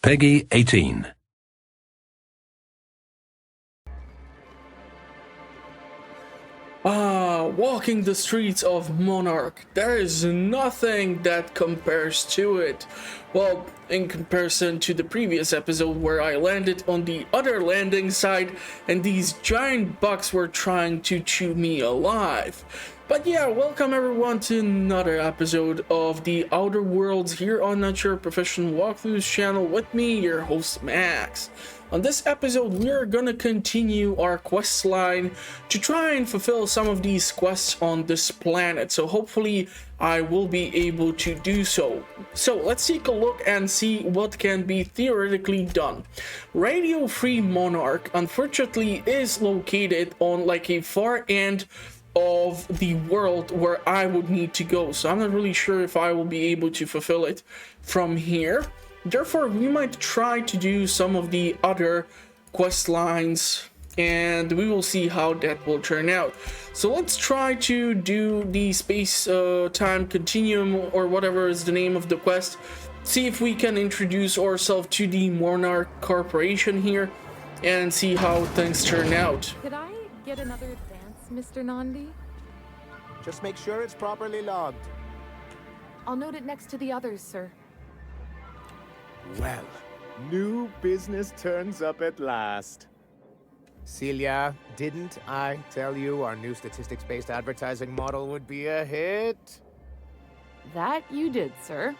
Peggy 18. Walking the streets of Monarch, there is nothing that compares to it. Well, in comparison to the previous episode where I landed on the other landing site and these giant bugs were trying to chew me alive. But yeah, welcome everyone to another episode of the Outer Worlds here on Not Your Professional Walkthroughs channel with me, your host Max. On this episode, we are gonna continue our quest line to try and fulfill some of these quests on this planet. So hopefully I will be able to do so. So let's take a look and see what can be theoretically done. Radio Free Monarch, unfortunately, is located on like a far end of the world where I would need to go. So I'm not really sure if I will be able to fulfill it from here. Therefore, we might try to do some of the other quest lines and we will see how that will turn out. So let's try to do the space time continuum or whatever is the name of the quest. See if we can introduce ourselves to the Monarch Corporation here and see how things turn out. Could I get another advance, Mr. Nandi? Just make sure it's properly logged. I'll note it next to the others, sir. Well, new business turns up at last. Celia, didn't I tell you our new statistics-based advertising model would be a hit? That you did, sir.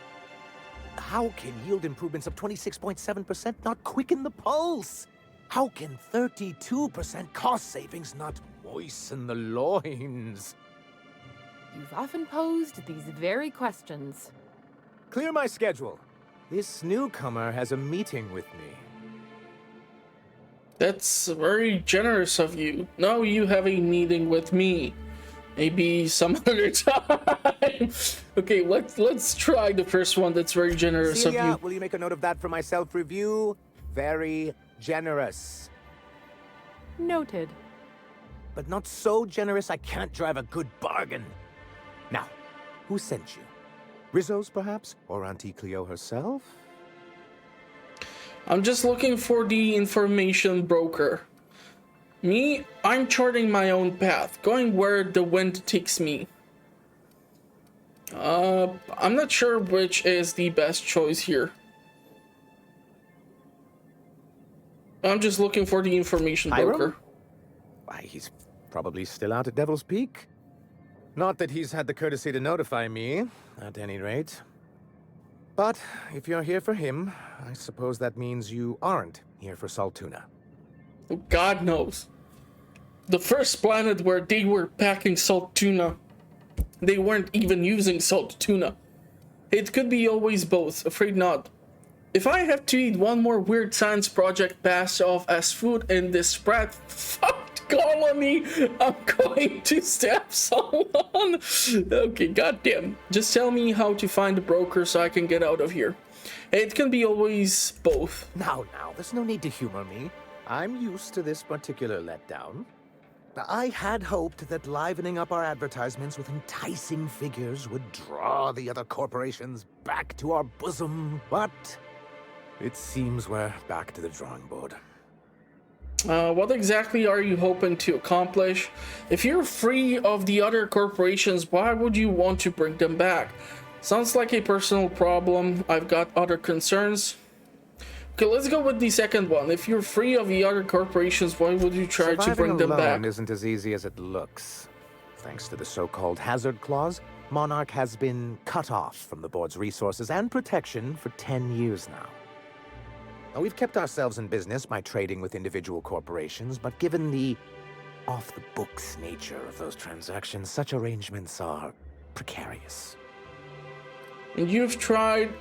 How can yield improvements of 26.7% not quicken the pulse? How can 32% cost savings not moisten the loins? You've often posed these very questions. Clear my schedule. This newcomer has a meeting with me. That's very generous of you. Now you have a meeting with me. Maybe some other time. Okay, let's try the first one. That's very generous Celia, of you. will you make a note of that for my self-review? Very generous. Noted. But not so generous I can't drive a good bargain. Now, who sent you? Rizzo's, perhaps? Or Auntie Cleo herself? I'm just looking for the information broker. Me, I'm charting my own path, going where the wind takes me. I'm not sure which is the best choice here. I'm just looking for the information broker. Why, he's probably still out at Devil's Peak. Not that he's had the courtesy to notify me, at any rate. But if you're here for him, I suppose that means you aren't here for Saltuna. God knows. The first planet where they were packing salt tuna, they weren't even using salt tuna. It could be always both, afraid not. If I have to eat one more weird science project passed off as food in this spread, colony, I'm going to stab someone. Okay, goddamn. Just tell me how to find the broker so I can get out of here. It can be always both. Now, there's no need to humor me. I'm used to this particular letdown. I had hoped that livening up our advertisements with enticing figures would draw the other corporations back to our bosom, but it seems we're back to the drawing board. What exactly are you hoping to accomplish? If you're free of the other corporations, why would you want to bring them back? Sounds like a personal problem. I've got other concerns. Okay, let's go with the second one. If you're free of the other corporations, why would you try to bring them back? Surviving alone isn't as easy as it looks. Thanks to the so-called hazard clause, Monarch has been cut off from the board's resources and protection for 10 years now. Now, we've kept ourselves in business by trading with individual corporations, but given the off-the-books nature of those transactions, such arrangements are precarious. And you've tired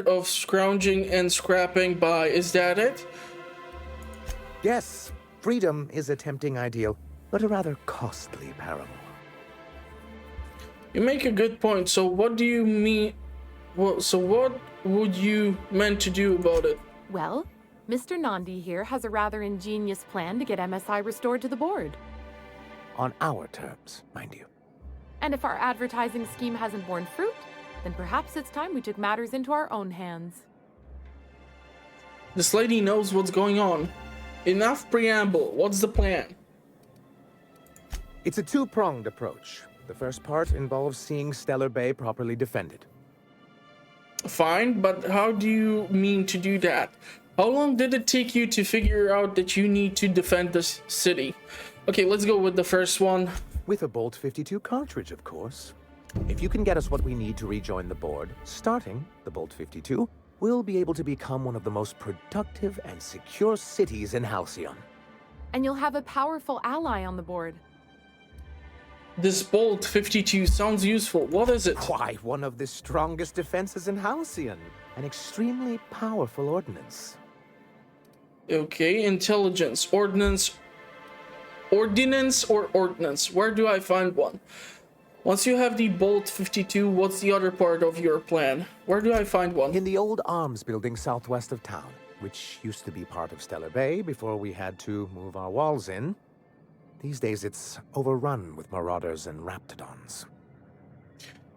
of scrounging and scrapping by, is that it? Yes, freedom is a tempting ideal, but a rather costly paramour. You make a good point. So what do you mean? So what would you meant to do about it? Well, Mr. Nandi here has a rather ingenious plan to get MSI restored to the board. On our terms, mind you. And if our advertising scheme hasn't borne fruit, then perhaps it's time we took matters into our own hands. This lady knows what's going on. Enough preamble. What's the plan? It's a two-pronged approach. The first part involves seeing Stellar Bay properly defended. Fine, but how do you mean to do that? How long did it take you to figure out that you need to defend this city? Okay, let's go with the first one. With a Bolt 52 cartridge, of course. If you can get us what we need to rejoin the board, starting the Bolt 52, we'll be able to become one of the most productive and secure cities in Halcyon. And you'll have a powerful ally on the board. This Bolt 52 sounds useful. What is it? Why, one of the strongest defenses in Halcyon. An extremely powerful ordnance. Okay, intelligence, ordnance. Ordinance or ordnance? Where do I find one? Once you have the Bolt 52, what's the other part of your plan? Where do I find one? In the old arms building southwest of town, which used to be part of Stellar Bay before we had to move our walls in. These days it's overrun with marauders and raptidons.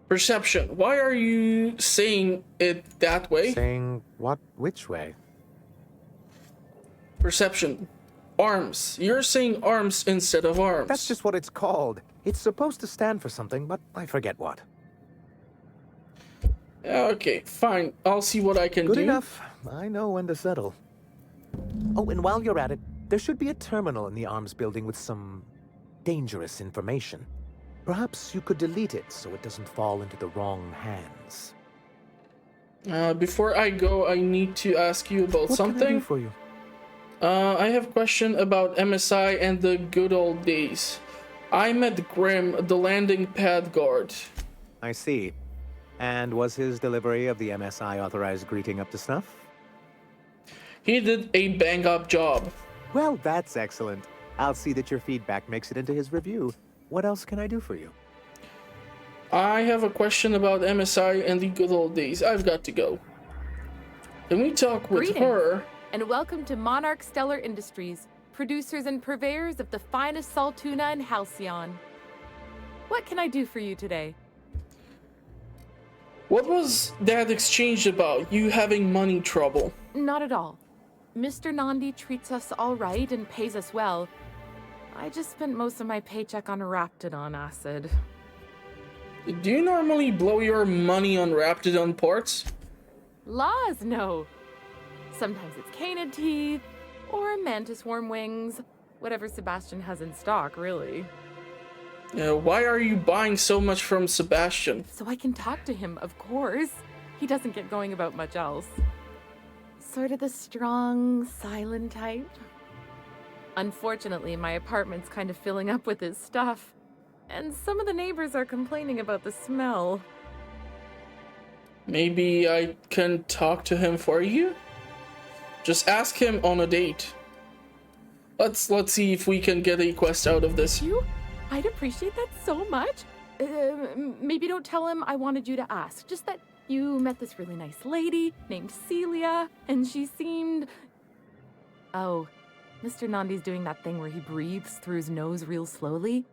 Perception. Why are you saying it that way? Saying what? Which way? Perception. Arms. You're saying arms instead of arms. That's just what it's called. It's supposed to stand for something, but I forget what. Okay, fine. I'll see what I can do. Good enough. I know when to settle. Oh, and while you're at it, there should be a terminal in the arms building with some dangerous information. Perhaps you could delete it so it doesn't fall into the wrong hands. Before I go, I need to ask you about something. What can I do for you? I have a question about MSI and the good old days. I met Grim, the landing pad guard. I see. And was his delivery of the MSI authorized greeting up to snuff? He did a bang-up job. Well, that's excellent. I'll see that your feedback makes it into his review. What else can I do for you? I have a question about MSI and the good old days. I've got to go. Can we talk with Greetings, her? and welcome to Monarch Stellar Industries, producers and purveyors of the finest salt tuna in Halcyon. What can I do for you today? What was that exchange about? You having money trouble? Not at all. Mr. Nandi treats us all right and pays us well. I just spent most of my paycheck on Raptidon acid. Do you normally blow your money on Raptidon parts? Laws, no. Sometimes it's canid teeth, or mantis worm wings. Whatever Sebastian has in stock, really. Why are you buying so much from Sebastian? So I can talk to him, of course. He doesn't get going about much else. Sort of the strong, silent type. Unfortunately, my apartment's kind of filling up with his stuff. And some of the neighbors are complaining about the smell. Maybe I can talk to him for you? Just ask him on a date. Let's see if we can get a quest out of this. You? I'd appreciate that so much. Maybe don't tell him I wanted you to ask. Just that you met this really nice lady named Celia, and she seemed... Oh, Mr. Nandi's doing that thing where he breathes through his nose real slowly.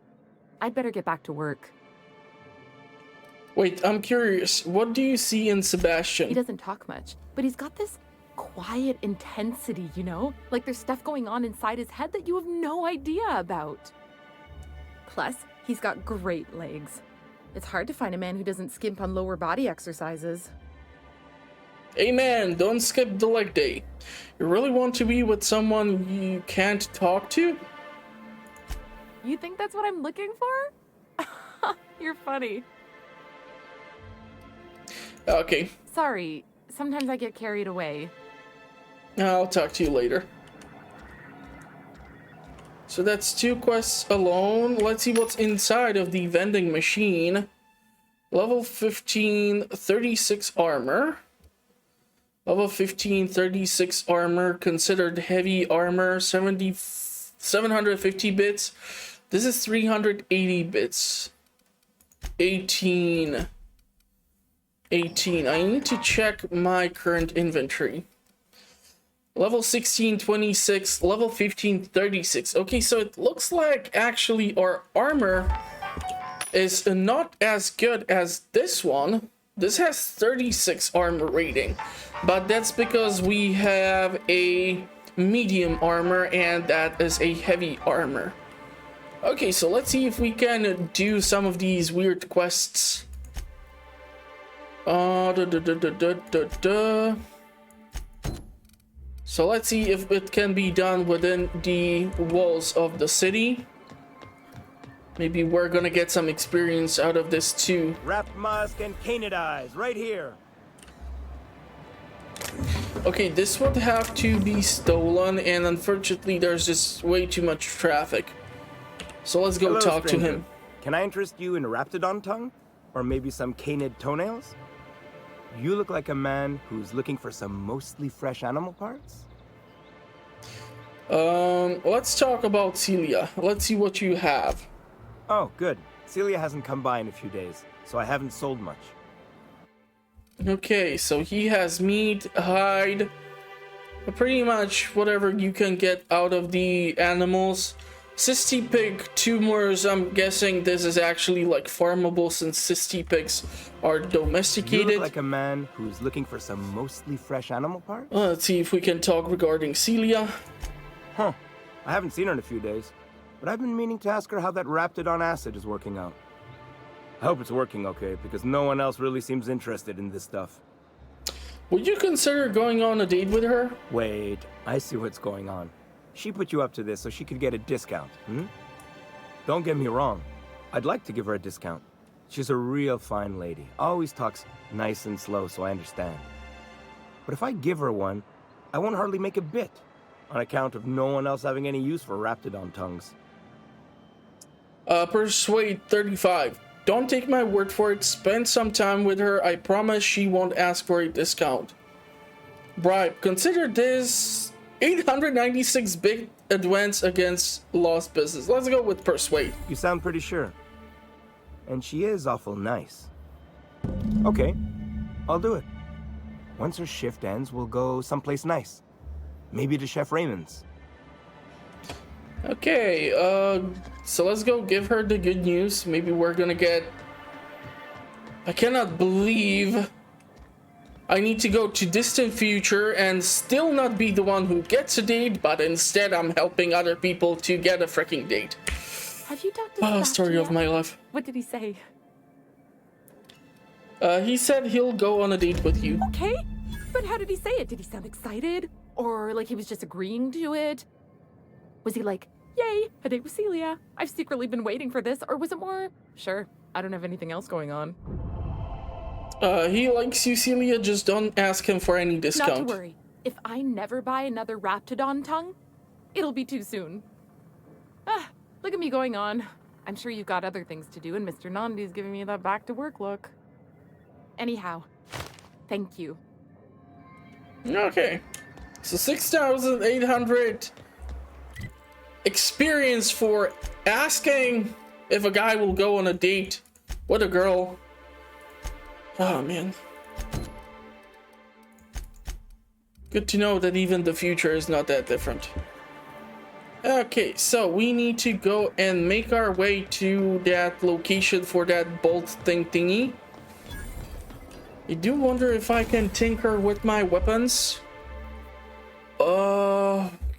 I'd better get back to work. Wait, I'm curious. What do you see in Sebastian? He doesn't talk much, but he's got this quiet intensity, you know? Like there's stuff going on inside his head that you have no idea about. Plus, he's got great legs. It's hard to find a man who doesn't skimp on lower body exercises. Hey man, don't skip the leg day. You really want to be with someone you can't talk to? You think that's what I'm looking for? You're funny. Okay, Sorry, sometimes I get carried away. I'll talk to you later. So that's 2 quests alone. Let's see what's inside of the vending machine. Level 15, 36 armor. Level 15, 36 armor, considered heavy armor, 750 bits. This is 380 bits. 18. I need to check my current inventory. Level 16, 26, level 15, 36. Okay, so it looks like actually our armor is not as good as this one. This has 36 armor rating. but that's because we have a medium armor and that is a heavy armor. Okay, so let's see if we can do some of these weird quests. So let's see if it can be done within the walls of the city. Maybe we're gonna get some experience out of this too. Wrapped musk and canid eyes, right here. Okay, this would have to be stolen, and unfortunately there's just way too much traffic. So let's go Hello, talk stranger. to him. Can I interest you in a raptidon tongue? Or maybe some canid toenails? You look like a man who's looking for some mostly fresh animal parts? Let's talk about Celia. Let's see what you have. Oh, good. Celia hasn't come by in a few days, so I haven't sold much. Okay, so he has meat, hide, pretty much whatever you can get out of the animals. Cysty pig tumors, I'm guessing this is actually like farmable since cysty pigs are You domesticated. look like a man who's looking for some mostly fresh animal parts? Let's see if we can talk regarding Celia. Huh. I haven't seen her in a few days, but I've been meaning to ask her how that raptidon acid is working out. I hope it's working okay, because no one else really seems interested in this stuff. Would you consider going on a date with her? Wait, I see what's going on. She put you up to this so she could get a discount, hmm? Don't get me wrong. I'd like to give her a discount. She's a real fine lady. Always talks nice and slow, so I understand. But if I give her one, I won't hardly make a bit, on account of no one else having any use for raptidon tongues. Persuade 35. Don't take my word for it. Spend some time with her. I promise she won't ask for a discount. Bribe. Consider this 896 big advance against lost business. Let's go with persuade. You sound pretty sure. And she is awful nice. Okay, I'll do it. Once her shift ends, we'll go someplace nice. Maybe to Chef Raymond's. Okay, so let's go give her the good news. Maybe we're gonna get... I cannot believe I need to go to distant future and still not be the one who gets a date, but instead I'm helping other people to get a freaking date. Have you talked to Oh, Sebastian story of yet? my life. What did he say? He said he'll go on a date with you. Okay, but how did he say it? Did he sound excited? Or like he was just agreeing to it? Was he like, yay, a date with Celia? I've secretly been waiting for this. Or was it more, sure, I don't have anything else going on? He likes you, Celia. Just don't ask him for any discount. Not to worry. If I never buy another raptidon tongue, it'll be too soon. Ah, look at me going on. I'm sure you've got other things to do, and Mr. Nandi's giving me that back to work look. Anyhow, thank you. Okay. So 6,800 experience for asking if a guy will go on a date with a girl. Oh man. Good to know that even the future is not that different. Okay, so we need to go and make our way to that location for that bolt thingy. I do wonder if I can tinker with my weapons.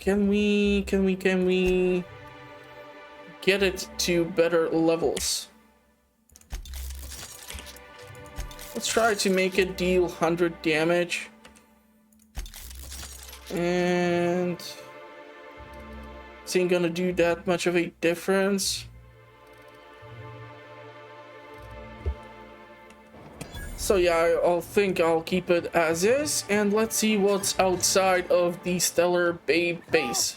Can we get it to better levels? Let's try to make it deal 100 damage. And it ain't gonna do that much of a difference. So yeah, I'll think I'll keep it as is, and let's see what's outside of the Stellar Bay base.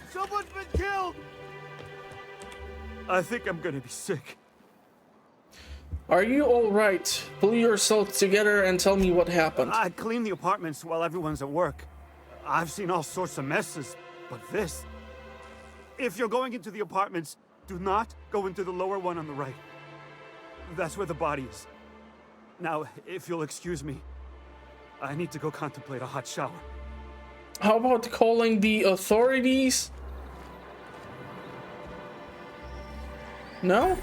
Someone's been killed! I think I'm gonna be sick. Are you alright? Pull yourself together and tell me what happened. I clean the apartments while everyone's at work. I've seen all sorts of messes, but this... If you're going into the apartments, do not go into the lower one on the right. That's where the body is. Now, if you'll excuse me, I need to go contemplate a hot shower. How about calling the authorities? No?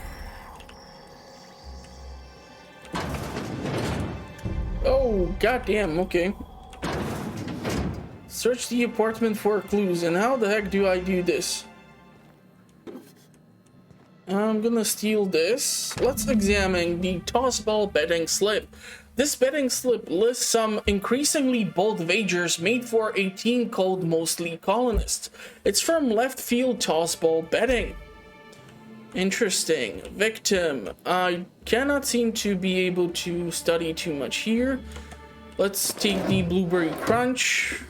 Oh, goddamn, okay. Search the apartment for clues. And how the heck do I do this? I'm gonna steal this. Let's examine the tossball betting slip. This betting slip lists some increasingly bold wagers made for a team called Mostly Colonists. It's from Left Field Tossball Betting. Interesting. Victim. I cannot seem to be able to study too much here. Let's take the Blueberry Crunch.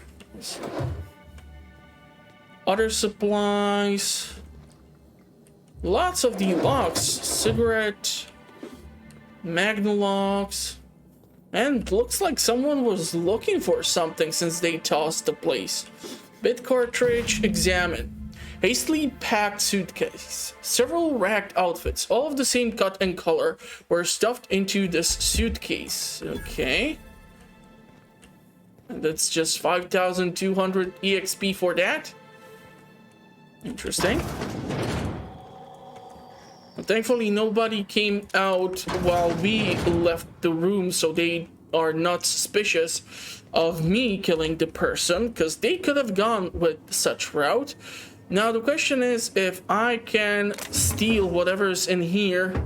Other supplies. Lots of the locks. Cigarette. Magnalogs. And looks like someone was looking for something since they tossed the place. Bit cartridge, examine. Hastily packed suitcase. Several racked outfits, all of the same cut and color, were stuffed into this suitcase. Okay. And that's just 5,200 EXP for that. Interesting. But thankfully, nobody came out while we left the room, so they are not suspicious of me killing the person, because they could have gone with such route. Now, the question is if I can steal whatever's in here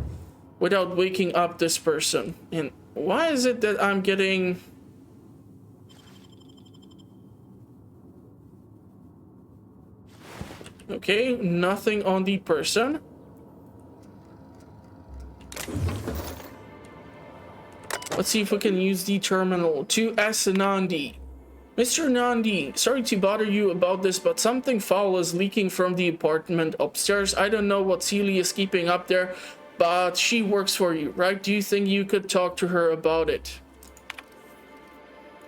without waking up this person. And why is it that I'm getting... Okay, nothing on the person. Let's see if we can use the terminal. To S. Nandi. Mr. Nandi, sorry to bother you about this, but something foul is leaking from the apartment upstairs. I don't know what Celia is keeping up there, but she works for you, right? Do you think you could talk to her about it?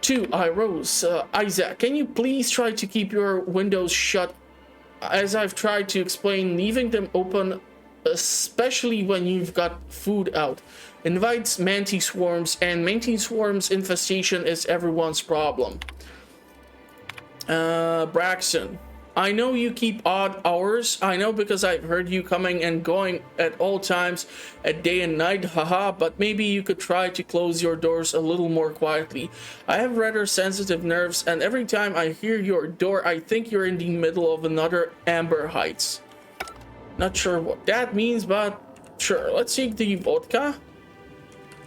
To Rose. Isaac, can you please try to keep your windows shut? As I've tried to explain, leaving them open, especially when you've got food out, invites mantis swarms, and mantis swarms infestation is everyone's problem. Braxton, I know you keep odd hours. I know because I've heard you coming and going at all times, at day and night, haha, but maybe you could try to close your doors a little more quietly. I have rather sensitive nerves, and every time I hear your door, I think you're in the middle of another Amber Heights. Not sure what that means, but sure. Let's take the vodka.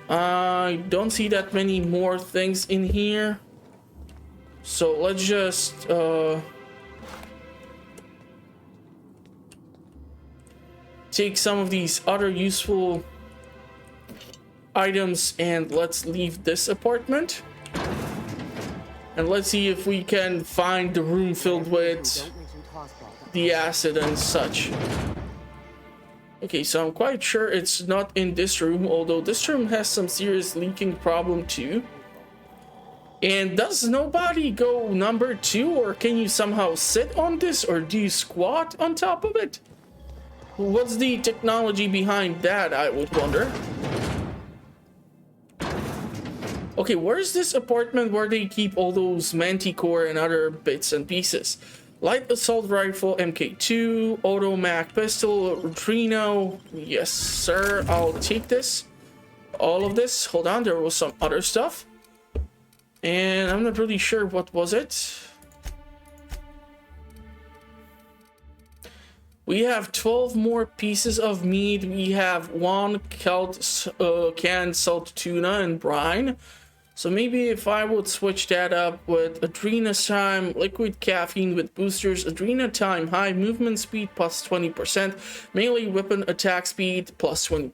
I don't see that many more things in here. So let's just take some of these other useful items and let's leave this apartment. And let's see if we can find the room filled with the acid and such. Okay, so I'm quite sure it's not in this room, although this room has some serious leaking problem too. And does nobody go number 2, or can you somehow sit on this, or do you squat on top of it? What's the technology behind that, I would wonder. Okay, where's this apartment where they keep all those manticore and other bits and pieces? Light assault rifle, MK2, automatic pistol, Trino. Yes, sir, I'll take this. All of this. Hold on, there was some other stuff. And I'm not really sure what was it. We have 12 more pieces of meat. We have 1 canned salt tuna and brine. So maybe if I would switch that up with Adrena Time, liquid caffeine with boosters, Adrena Time, high movement speed plus 20%, melee weapon attack speed plus 20%,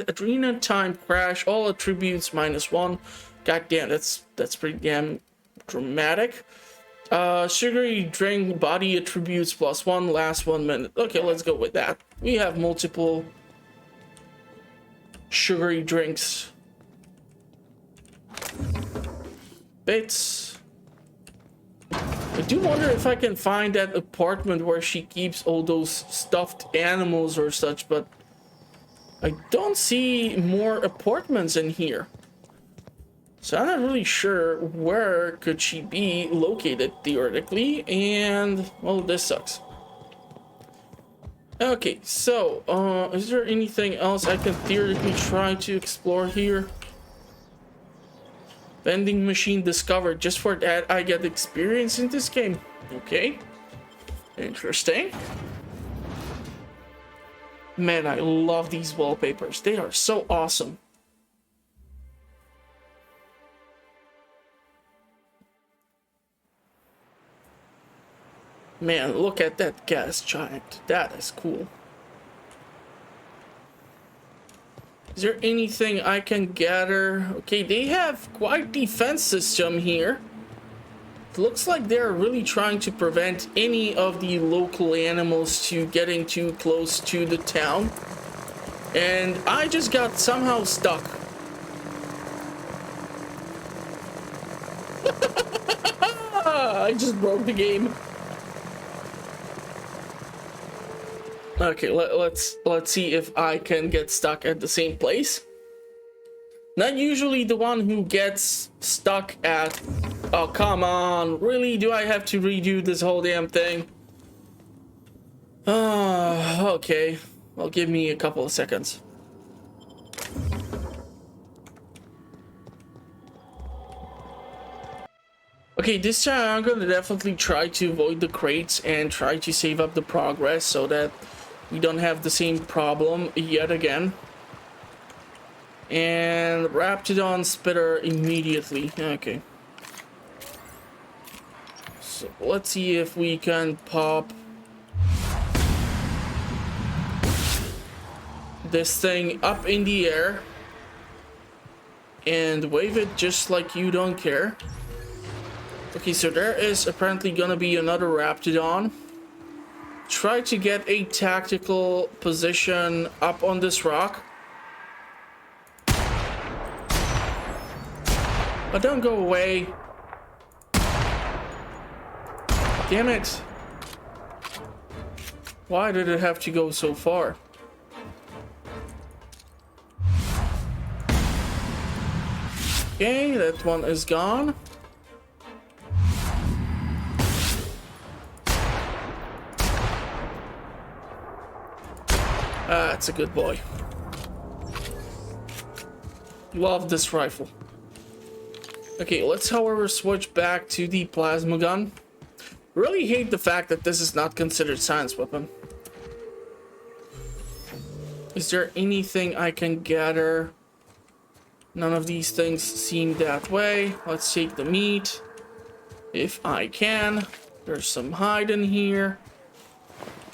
Adrena Time crash, all attributes -1. God damn, that's pretty damn dramatic. Sugary drink, body attributes +1, last 1 minute. Okay, let's go with that. We have multiple sugary drinks. Bits. I do wonder if I can find that apartment where she keeps all those stuffed animals or such, but I don't see more apartments in here. So I'm not really sure where could she be located theoretically, and well, this sucks. Okay, so is there anything else I can theoretically try to explore here? Vending machine discovered. Just for that, I get experience in this game. Okay. Interesting. Man, I love these wallpapers. They are so awesome. Man, look at that gas giant. That is cool. Is there anything I can gather? Okay, they have quite the defense system here. It looks like they're really trying to prevent any of the local animals to getting too close to the town. And I just got somehow stuck. I just broke the game. Okay, let's see if I can get stuck at the same place. Not usually the one who gets stuck at... Oh, come on. Really? Do I have to redo this whole damn thing? Okay. Well, give me a couple of seconds. Okay, this time I'm gonna definitely try to avoid the crates and try to save up the progress so that we don't have the same problem yet again. And Raptidon Spitter immediately. Okay. So let's see if we can pop this thing up in the air and wave it just like you don't care. Okay, so there is apparently gonna be another Raptidon. Try to get a tactical position up on this rock. But don't go away. Damn it. Why did it have to go so far? Okay, that one is gone. That's a good boy. Love this rifle. Okay, let's however switch back to the plasma gun. Really hate the fact that this is not considered science weapon. Is there anything I can gather? None of these things seem that way. Let's take the meat. If I can. There's some hide in here.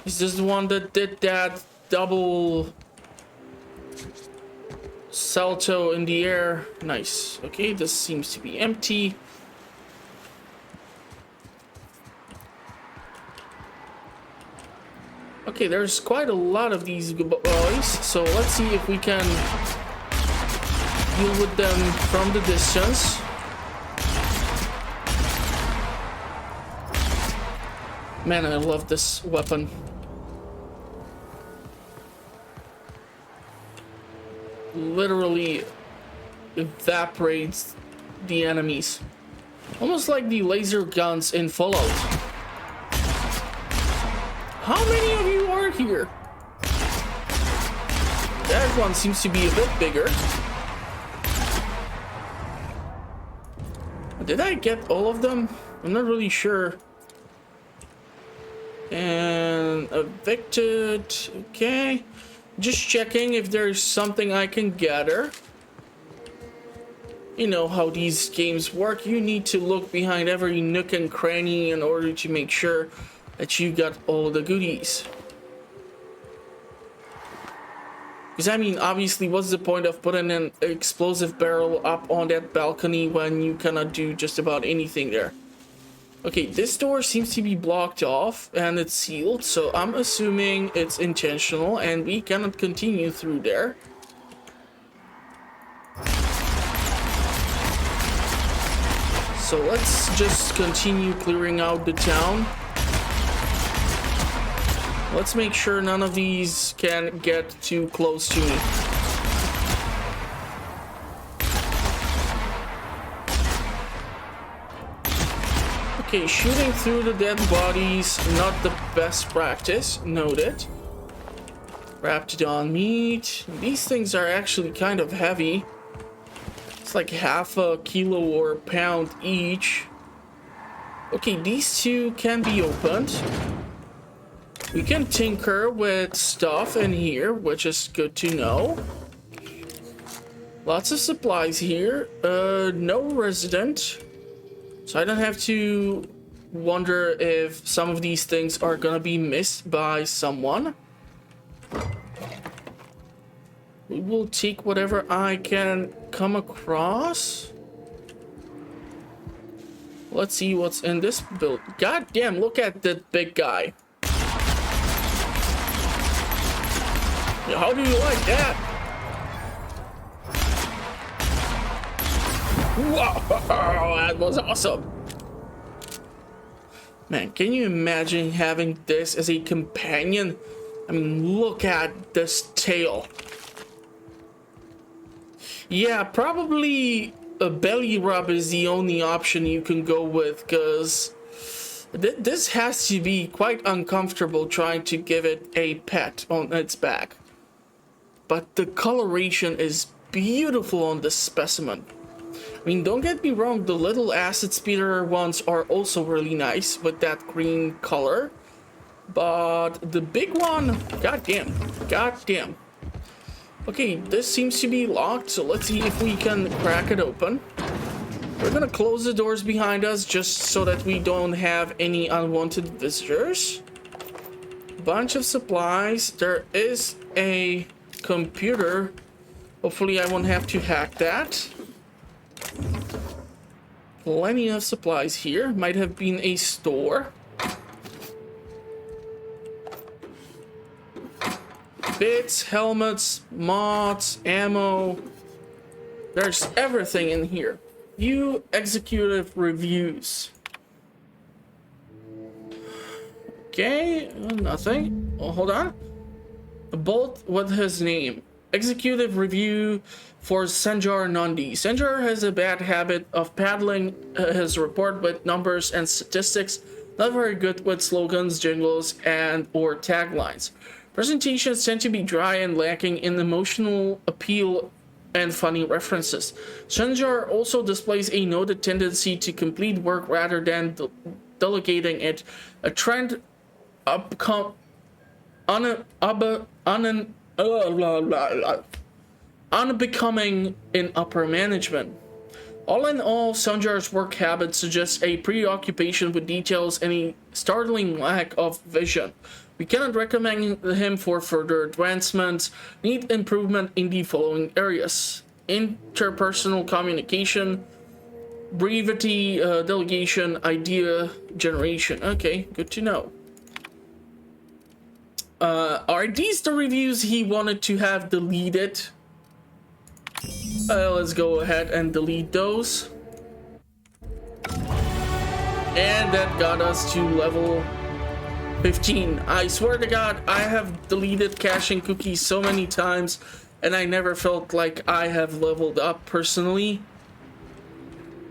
Is this the one that did that double salto in the air? Nice. Okay, this seems to be empty. Okay, there's quite a lot of these boys, so let's see if we can deal with them from the distance. Man, I love this weapon. Literally evaporates the enemies. Almost like the laser guns in Fallout. How many of you are here? That one seems to be a bit bigger. Did I get all of them? I'm not really sure. And evicted. Okay. Just checking if there's something I can gather. You know how these games work. You need to look behind every nook and cranny in order to make sure that you got all the goodies. Because I mean, obviously, what's the point of putting an explosive barrel up on that balcony when you cannot do just about anything there? Okay, this door seems to be blocked off and it's sealed, so I'm assuming it's intentional and we cannot continue through there. So let's just continue clearing out the town. Let's make sure none of these can get too close to me. Okay, shooting through the dead bodies, not the best practice. Noted. Raptidon meat. These things are actually kind of heavy. It's like half a kilo or a pound each. Okay, these two can be opened. We can tinker with stuff in here, which is good to know. Lots of supplies here. No resident. So I don't have to wonder if some of these things are gonna be missed by someone. We will take whatever I can come across. Let's see what's in this build. God damn, look at that big guy. How do you like that? Wow, that was awesome. Man, can you imagine having this as a companion? I mean, look at this tail. Yeah, probably a belly rub is the only option you can go with, because this has to be quite uncomfortable trying to give it a pet on its back. But the coloration is beautiful on this specimen. I mean, don't get me wrong, the little acid speeder ones are also really nice with that green color. But the big one, goddamn. Okay, this seems to be locked, so let's see if we can crack it open. We're gonna close the doors behind us just so that we don't have any unwanted visitors. Bunch of supplies. There is a computer. Hopefully I won't have to hack that. Plenty of supplies here. Might have been a store. Bits, helmets, mods, ammo. There's everything in here. View executive reviews. Okay, nothing. Oh, hold on. A bolt with his name. Executive review for Senjar Nandi. Senjar has a bad habit of paddling his report with numbers and statistics. Not very good with slogans, jingles, and or taglines. Presentations tend to be dry and lacking in emotional appeal and funny references. Senjar also displays a noted tendency to complete work rather than delegating it, a trend unbecoming in upper management. All in all, Senjar's work habits suggest a preoccupation with details and a startling lack of vision. We cannot recommend him for further advancements. Need improvement in the following areas: interpersonal communication, brevity, delegation, idea generation. Okay, good to know. Are these the reviews he wanted to have deleted? Let's go ahead and delete those. And that got us to level 15. I swear to God, I have deleted caching cookies so many times, and I never felt like I have leveled up personally.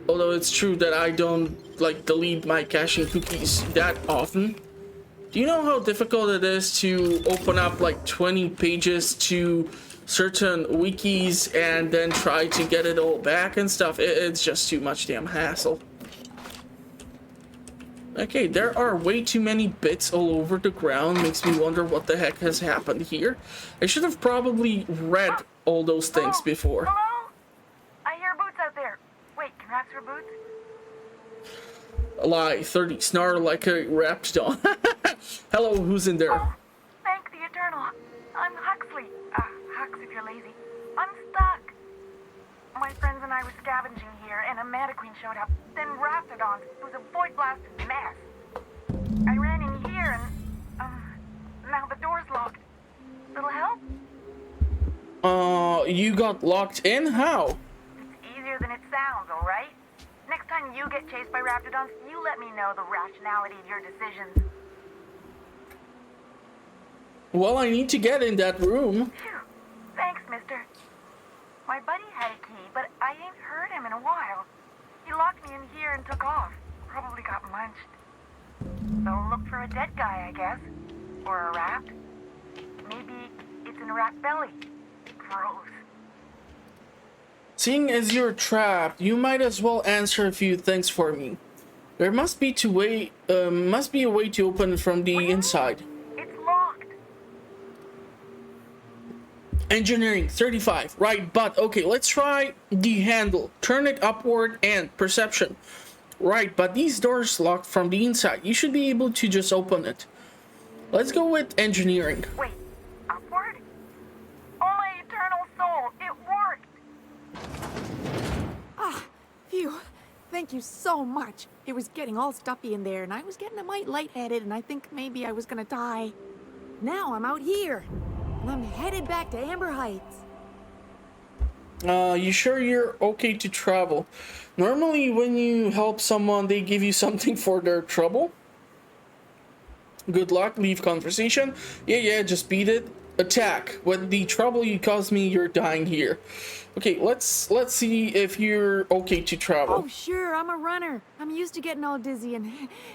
Although it's true that I don't like delete my caching cookies that often. Do you know how difficult it is to open up like 20 pages to certain wikis and then try to get it all back and stuff? It's just too much damn hassle. Okay, there are way too many bits all over the ground. Makes me wonder what the heck has happened here. I should have probably read all those things before. Hello? I hear boots out there. Wait, can rats wear boots? A lie, 30, snarl like a raptor. Hello, who's in there? Oh, thank the Eternal. I'm Huxley. Hux if you're lazy. I'm stuck. My friends and I were scavenging here, and a Mana Queen showed up. Then Raptidons. It was a void-blasted mess. I ran in here, and, now the door's locked. Little help? You got locked in? How? It's easier than it sounds, alright? Next time you get chased by Raptidons, you let me know the rationality of your decisions. Well, I need to get in that room. Phew. Thanks, mister. My buddy had a key, but I ain't heard him in a while. He locked me in here and took off. Probably got munched. So look for a dead guy, I guess. Or a rat. Maybe it's in a rat belly. Gross. Seeing as you're trapped, you might as well answer a few things for me. There must be a way to open it from the inside. It's locked. Engineering 35, right? But okay, let's try the handle. Turn it upward and perception. Right, but these doors locked from the inside. You should be able to just open it. Let's go with engineering. Wait, upward? Oh my eternal soul, it worked! Ah, phew. Thank you so much. It was getting all stuffy in there, and I was getting a mite lightheaded, and I think maybe I was gonna die. Now I'm out here, and I'm headed back to Amber Heights. You sure you're okay to travel? Normally when you help someone, they give you something for their trouble. Good luck, leave conversation. Yeah, just beat it. Attack. With the trouble you caused me, you're dying here. Okay, let's see if you're okay to travel. Oh, sure, I'm a runner. I'm used to getting all dizzy, and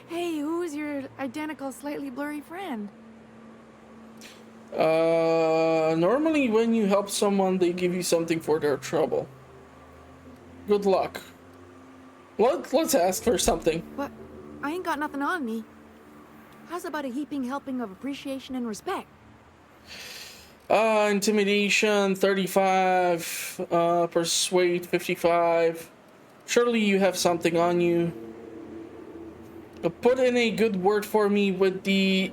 hey, who's your identical, slightly blurry friend? Normally when you help someone, they give you something for their trouble. Good luck. Let's ask for something. But I ain't got nothing on me. How's about a heaping helping of appreciation and respect? Intimidation 35, persuade 55. Surely you have something on you. Put in a good word for me with the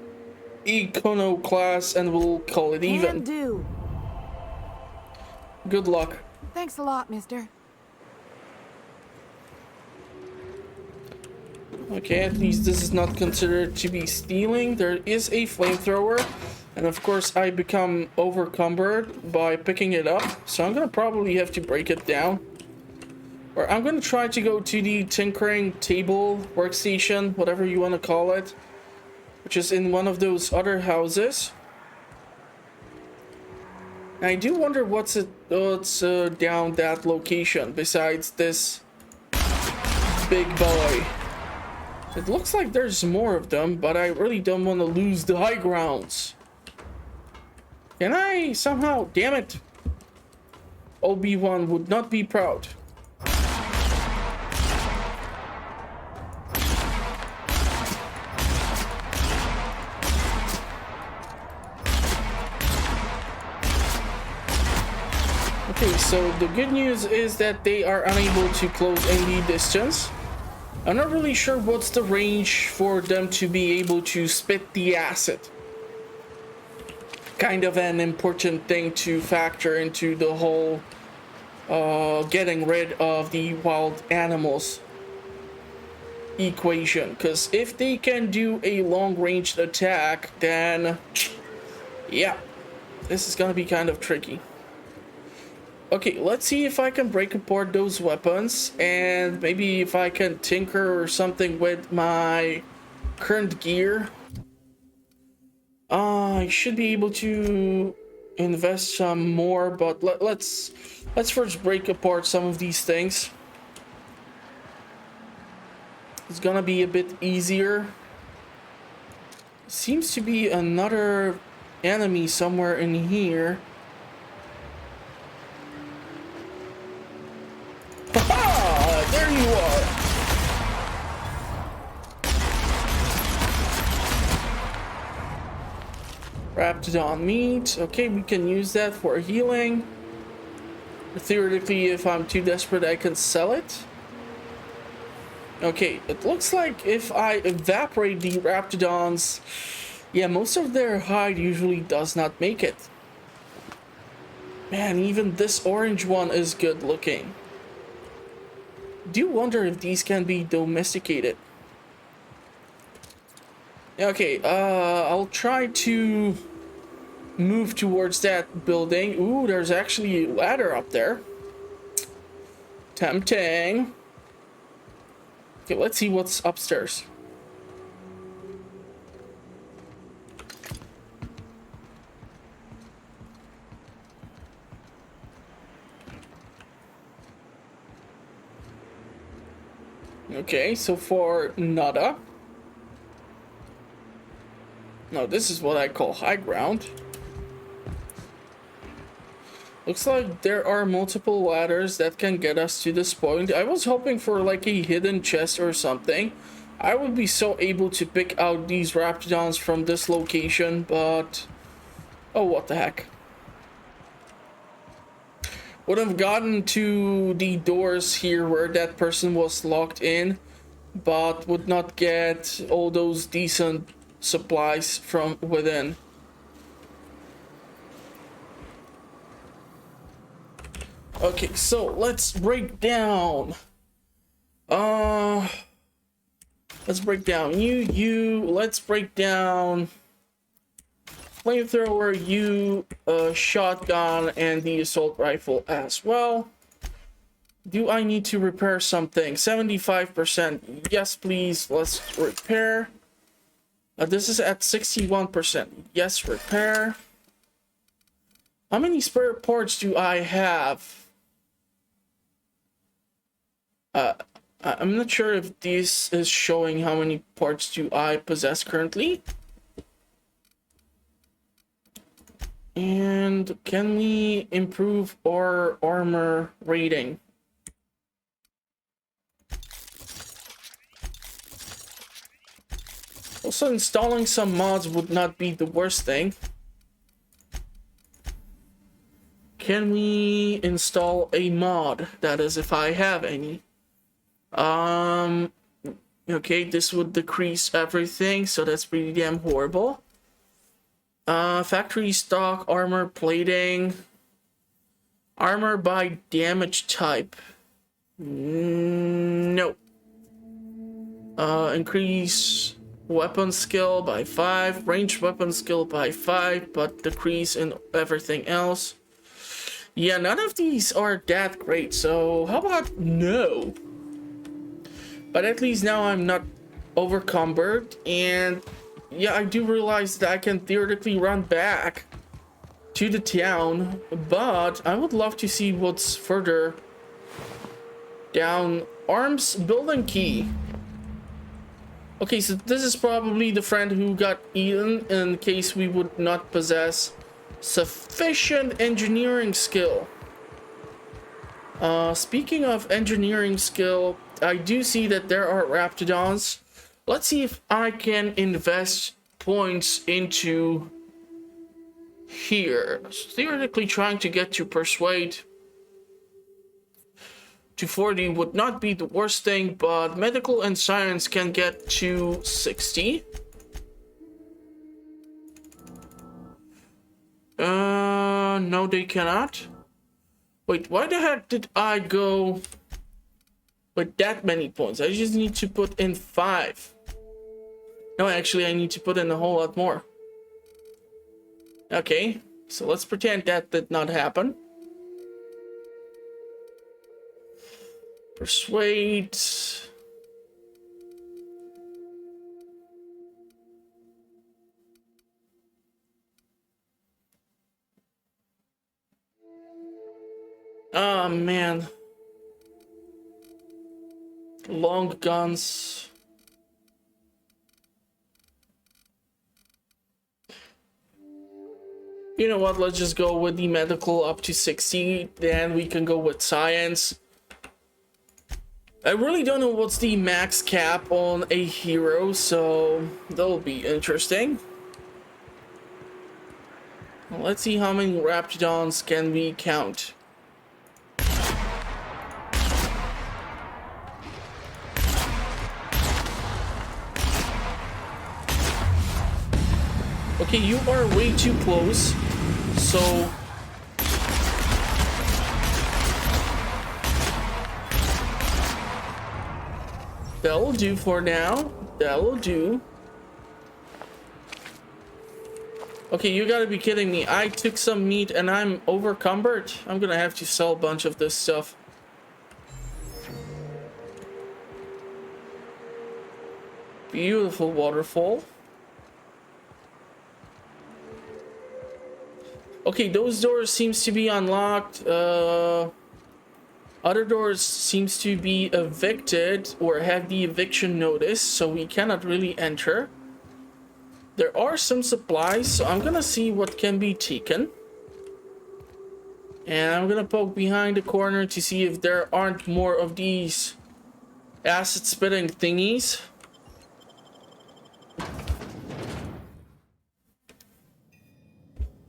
iconoclast and we'll call it even. Can do. Good luck. Thanks a lot, mister. Okay, at least this is not considered to be stealing. There is a flamethrower. And of course I become overcumbered by picking it up. So I'm gonna probably have to break it down. Or I'm gonna try to go to the tinkering table, workstation, whatever you want to call it. Which is in one of those other houses. And I do wonder what's down that location besides this big boy. It looks like there's more of them, but I really don't want to lose the high grounds. Can I somehow, damn it. Obi-Wan would not be proud. Okay, so the good news is that they are unable to close any distance. I'm not really sure what's the range for them to be able to spit the acid. Kind of an important thing to factor into the whole getting rid of the wild animals equation. Because if they can do a long-range attack, then yeah, this is gonna be kind of tricky. Okay, let's see if I can break apart those weapons and maybe if I can tinker or something with my current gear. I should be able to invest some more, but let's first break apart some of these things. It's gonna be a bit easier. Seems to be another enemy somewhere in here. Ha! There you are. Raptidon meat. Okay, we can use that for healing. Theoretically, if I'm too desperate, I can sell it. Okay, it looks like if I evaporate the Raptidons, yeah, most of their hide usually does not make it. Man, even this orange one is good looking. Do wonder if these can be domesticated. Okay, I'll try to move towards that building. Ooh, there's actually a ladder up there. Tempting. Okay, let's see what's upstairs. Okay, so far, nada. No, this is what I call high ground. Looks like there are multiple ladders that can get us to this point. I was hoping for like a hidden chest or something. I would be so able to pick out these Raptidons from this location, but... oh, what the heck. Would have gotten to the doors here where that person was locked in, but would not get all those decent supplies from within. Okay, so let's break down. Let's break down let's break down flamethrower, shotgun, and the assault rifle as well. Do I need to repair something? 75%. Yes, please. Let's repair. This is at 61%. Yes, repair. How many spare parts do I have? I'm not sure if this is showing how many parts do I possess currently. And can we improve our armor rating? Also, installing some mods would not be the worst thing. Can we install a mod? That is, if I have any. Okay, this would decrease everything, so that's pretty damn horrible. Factory stock, armor plating. Armor by damage type. No. Increase weapon skill by 5, ranged weapon skill by 5, but decrease in everything else. Yeah, none of these are that great, so how about no? But at least now I'm not overcumbered, and yeah, I do realize that I can theoretically run back to the town, but I would love to see what's further down. Arms building key. Okay, so this is probably the friend who got eaten in case we would not possess sufficient engineering skill. Speaking of engineering skill, I do see that there are Raptidons. Let's see if I can invest points into here. Theoretically, trying to get to persuade to 40 would not be the worst thing, but medical and science can get to 60. No, they cannot. Wait, why the heck did I go with that many points? I just need to put in 5. No, actually, I need to put in a whole lot more. Okay, so let's pretend that did not happen. Persuade. Oh, man. Long guns. You know what, let's just go with the medical up to 60, then we can go with science. I really don't know what's the max cap on a hero, so that'll be interesting. Well, let's see how many Raptidons can we count. Okay, you are way too close, so... That'll do for now. That'll do. Okay, you gotta be kidding me. I took some meat and I'm overcumbered. I'm gonna have to sell a bunch of this stuff. Beautiful waterfall. Okay, those doors seems to be unlocked. Other doors seems to be evicted or have the eviction notice, so we cannot really enter. There are some supplies, so I'm gonna see what can be taken. And I'm gonna poke behind the corner to see if there aren't more of these acid spitting thingies.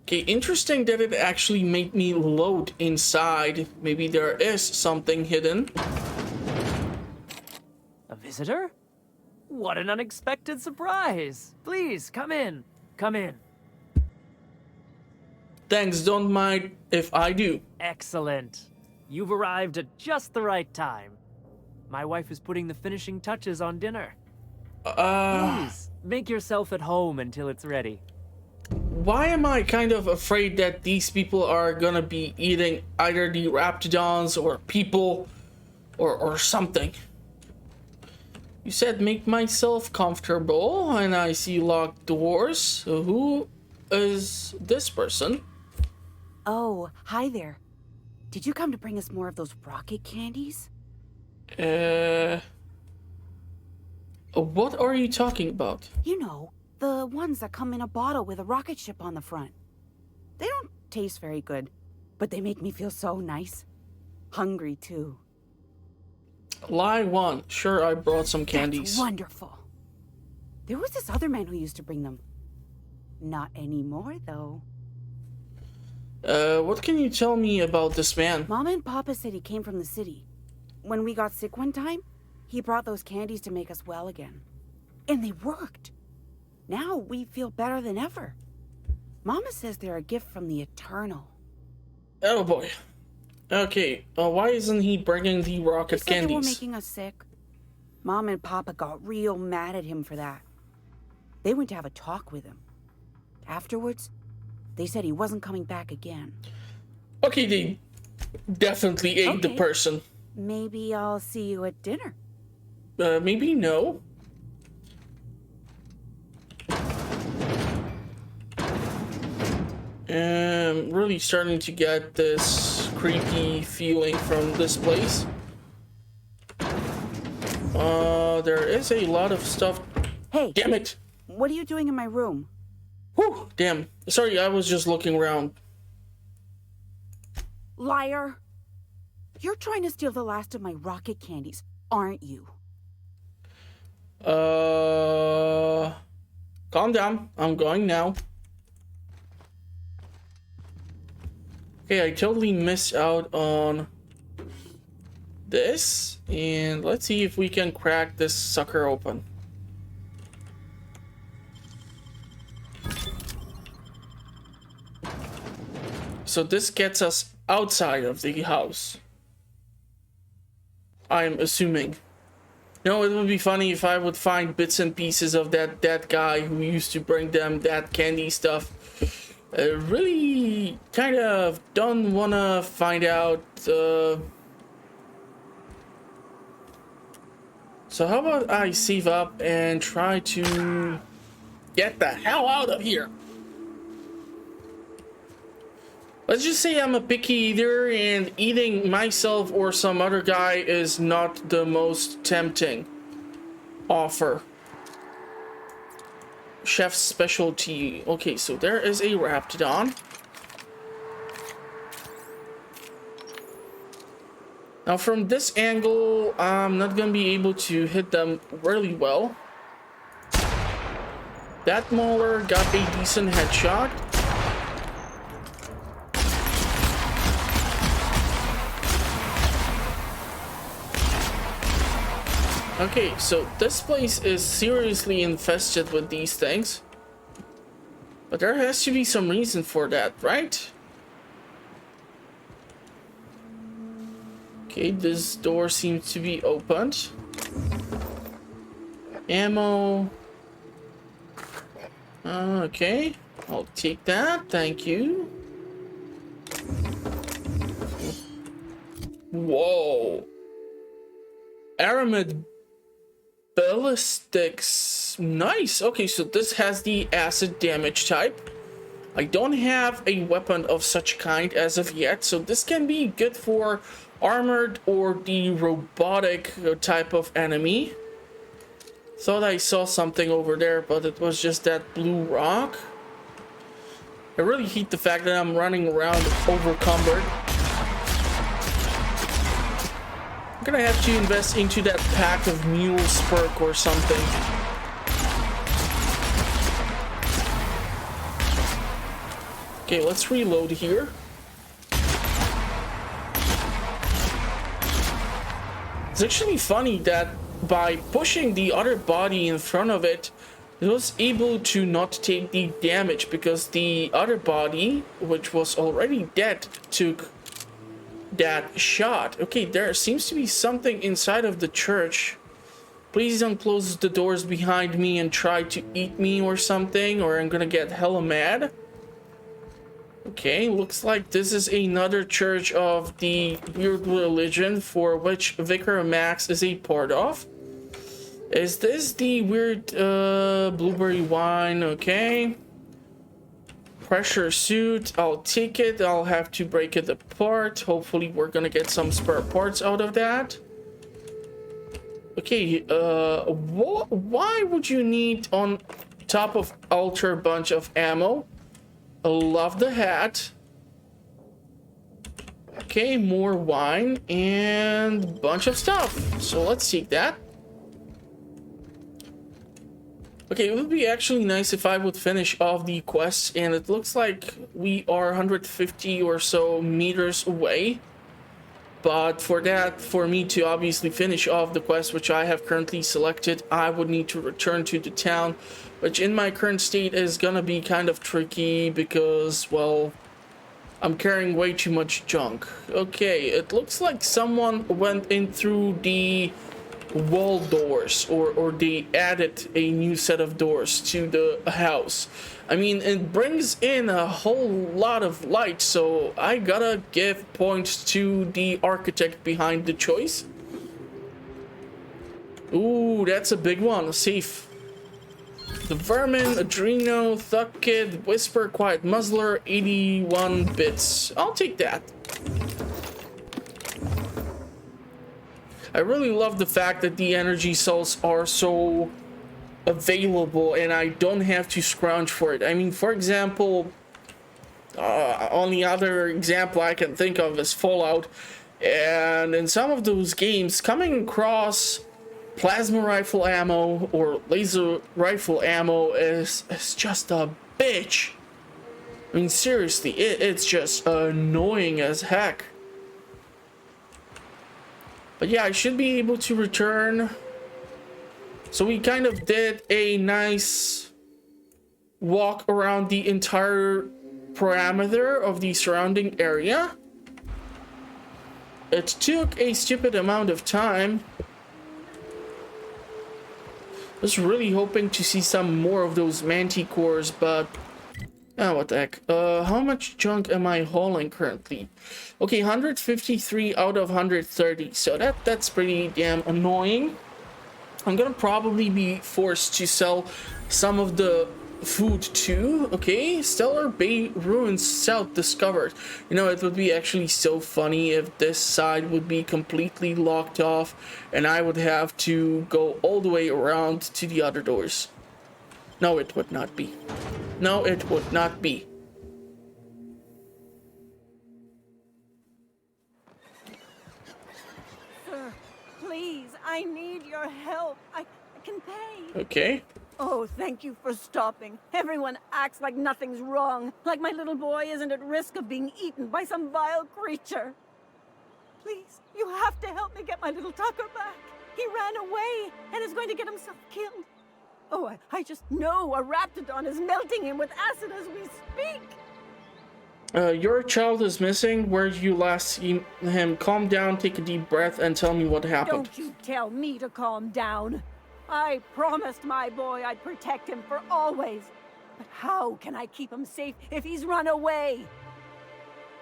Okay, interesting that it actually made me load inside. Maybe there is something hidden. A visitor? What an unexpected surprise! Please, come in. Come in. Thanks, don't mind if I do. Excellent. You've arrived at just the right time. My wife is putting the finishing touches on dinner. Please, make yourself at home until it's ready. Why am I kind of afraid that these people are gonna be eating either the raptidons or people or something? You said make myself comfortable, and I see locked doors. So who is this person? Oh, hi there. Did you come to bring us more of those rocket candies? What are you talking about? You know, the ones that come in a bottle with a rocket ship on the front. They don't taste very good, but they make me feel so nice. Hungry, too. Lie one. Sure, I brought some candies. That's wonderful. There was this other man who used to bring them. Not anymore, though. What can you tell me about this man? Mama and Papa said he came from the city. When we got sick one time, he brought those candies to make us well again. And they worked. Now we feel better than ever. Mama says they're a gift from the Eternal. Oh boy. Okay, why isn't he bringing the rocket He said candies? they were making us sick. Mom and Papa got real mad at him for that. They went to have a talk with him. Afterwards, they said he wasn't coming back again. Okay, they definitely ate the Okay. person. Maybe I'll see you at dinner. Maybe no. I'm really starting to get this creepy feeling from this place. There is a lot of stuff. Hey, Damn it! what are you doing in my room? Whew, damn. Sorry, I was just looking around. Liar! You're trying to steal the last of my rocket candies, aren't you? Calm down. I'm going now. Okay, I totally missed out on this. And let's see if we can crack this sucker open. So this gets us outside of the house, I'm assuming. You know, it would be funny if I would find bits and pieces of that guy who used to bring them that candy stuff. Really kind of don't want to find out. So how about I save up and try to get the hell out of here? Let's just say I'm a picky eater, and eating myself or some other guy is not the most tempting offer. Chef's specialty. Okay, so there is a Raptidon. Now from this angle, I'm not gonna be able to hit them really well. That Mauler got a decent headshot. Okay, so this place is seriously infested with these things. But there has to be some reason for that, right? Okay, this door seems to be opened. Ammo. Okay, I'll take that, thank you. Whoa. Aramid ballistics. Nice. Okay, so this has the acid damage type. I don't have a weapon of such kind as of yet, so this can be good for armored or the robotic type of enemy. Thought I saw something over there, but it was just that blue rock. I really hate the fact that I'm running around overcumbered. gonna have to invest into that pack of mules perk or something. Okay, let's reload here. It's actually funny that by pushing the other body in front of it, it was able to not take the damage because the other body, which was already dead, took that shot. Okay, there seems to be something inside of the church. Please don't close the doors behind me and try to eat me or something, or I'm gonna get hella mad. Okay, looks like this is another church of the weird religion for which Vicar Max is a part of. Is this the weird blueberry wine? Okay. Pressure suit, I'll take it. I'll have to break it apart. Hopefully we're gonna get some spare parts out of that. Okay, why would you need on top of altar bunch of ammo? I love the hat. Okay, more wine and bunch of stuff. So let's take that. Okay, it would be actually nice if I would finish off the quests, and it looks like we are 150 or so meters away. But for that, for me to obviously finish off the quest, which I have currently selected, I would need to return to the town, which in my current state is gonna be kind of tricky because, well, I'm carrying way too much junk. Okay, it looks like someone went in through the wall doors, or they added a new set of doors to the house. I mean, it brings in a whole lot of light, so I gotta give points to the architect behind the choice. Ooh, that's a big one. Safe. The Vermin, Adreno, Thug Kid, Whisper, Quiet Muzzler, 81 bits. I'll take that. I really love the fact that the energy cells are so available and I don't have to scrounge for it. I mean, for example, only other example I can think of is Fallout, and in some of those games, coming across plasma rifle ammo or laser rifle ammo is just a bitch. I mean, seriously, it's just annoying as heck. But yeah, I should be able to return. So we kind of did a nice walk around the entire parameter of the surrounding area. It took a stupid amount of time. I was really hoping to see some more of those manticores, but oh, what the heck. How much junk am I hauling currently? Okay, 153 out of 130, so that's pretty damn annoying. I'm gonna probably be forced to sell some of the food too. Okay, Stellar Bay Ruins South discovered. You know, it would be actually so funny if this side would be completely locked off and I would have to go all the way around to the other doors. No, it would not be. No, it would not be. Sir, please, I need your help. I can pay. Okay. Oh, thank you for stopping. Everyone acts like nothing's wrong, like my little boy isn't at risk of being eaten by some vile creature. Please, you have to help me get my little Tucker back. He ran away and is going to get himself killed. Oh, I just know a raptidon is melting him with acid as we speak. Your child is missing. Where did you last see him? Calm down, take a deep breath, and tell me what happened. Don't you tell me to calm down. I promised my boy I'd protect him for always. But how can I keep him safe if he's run away?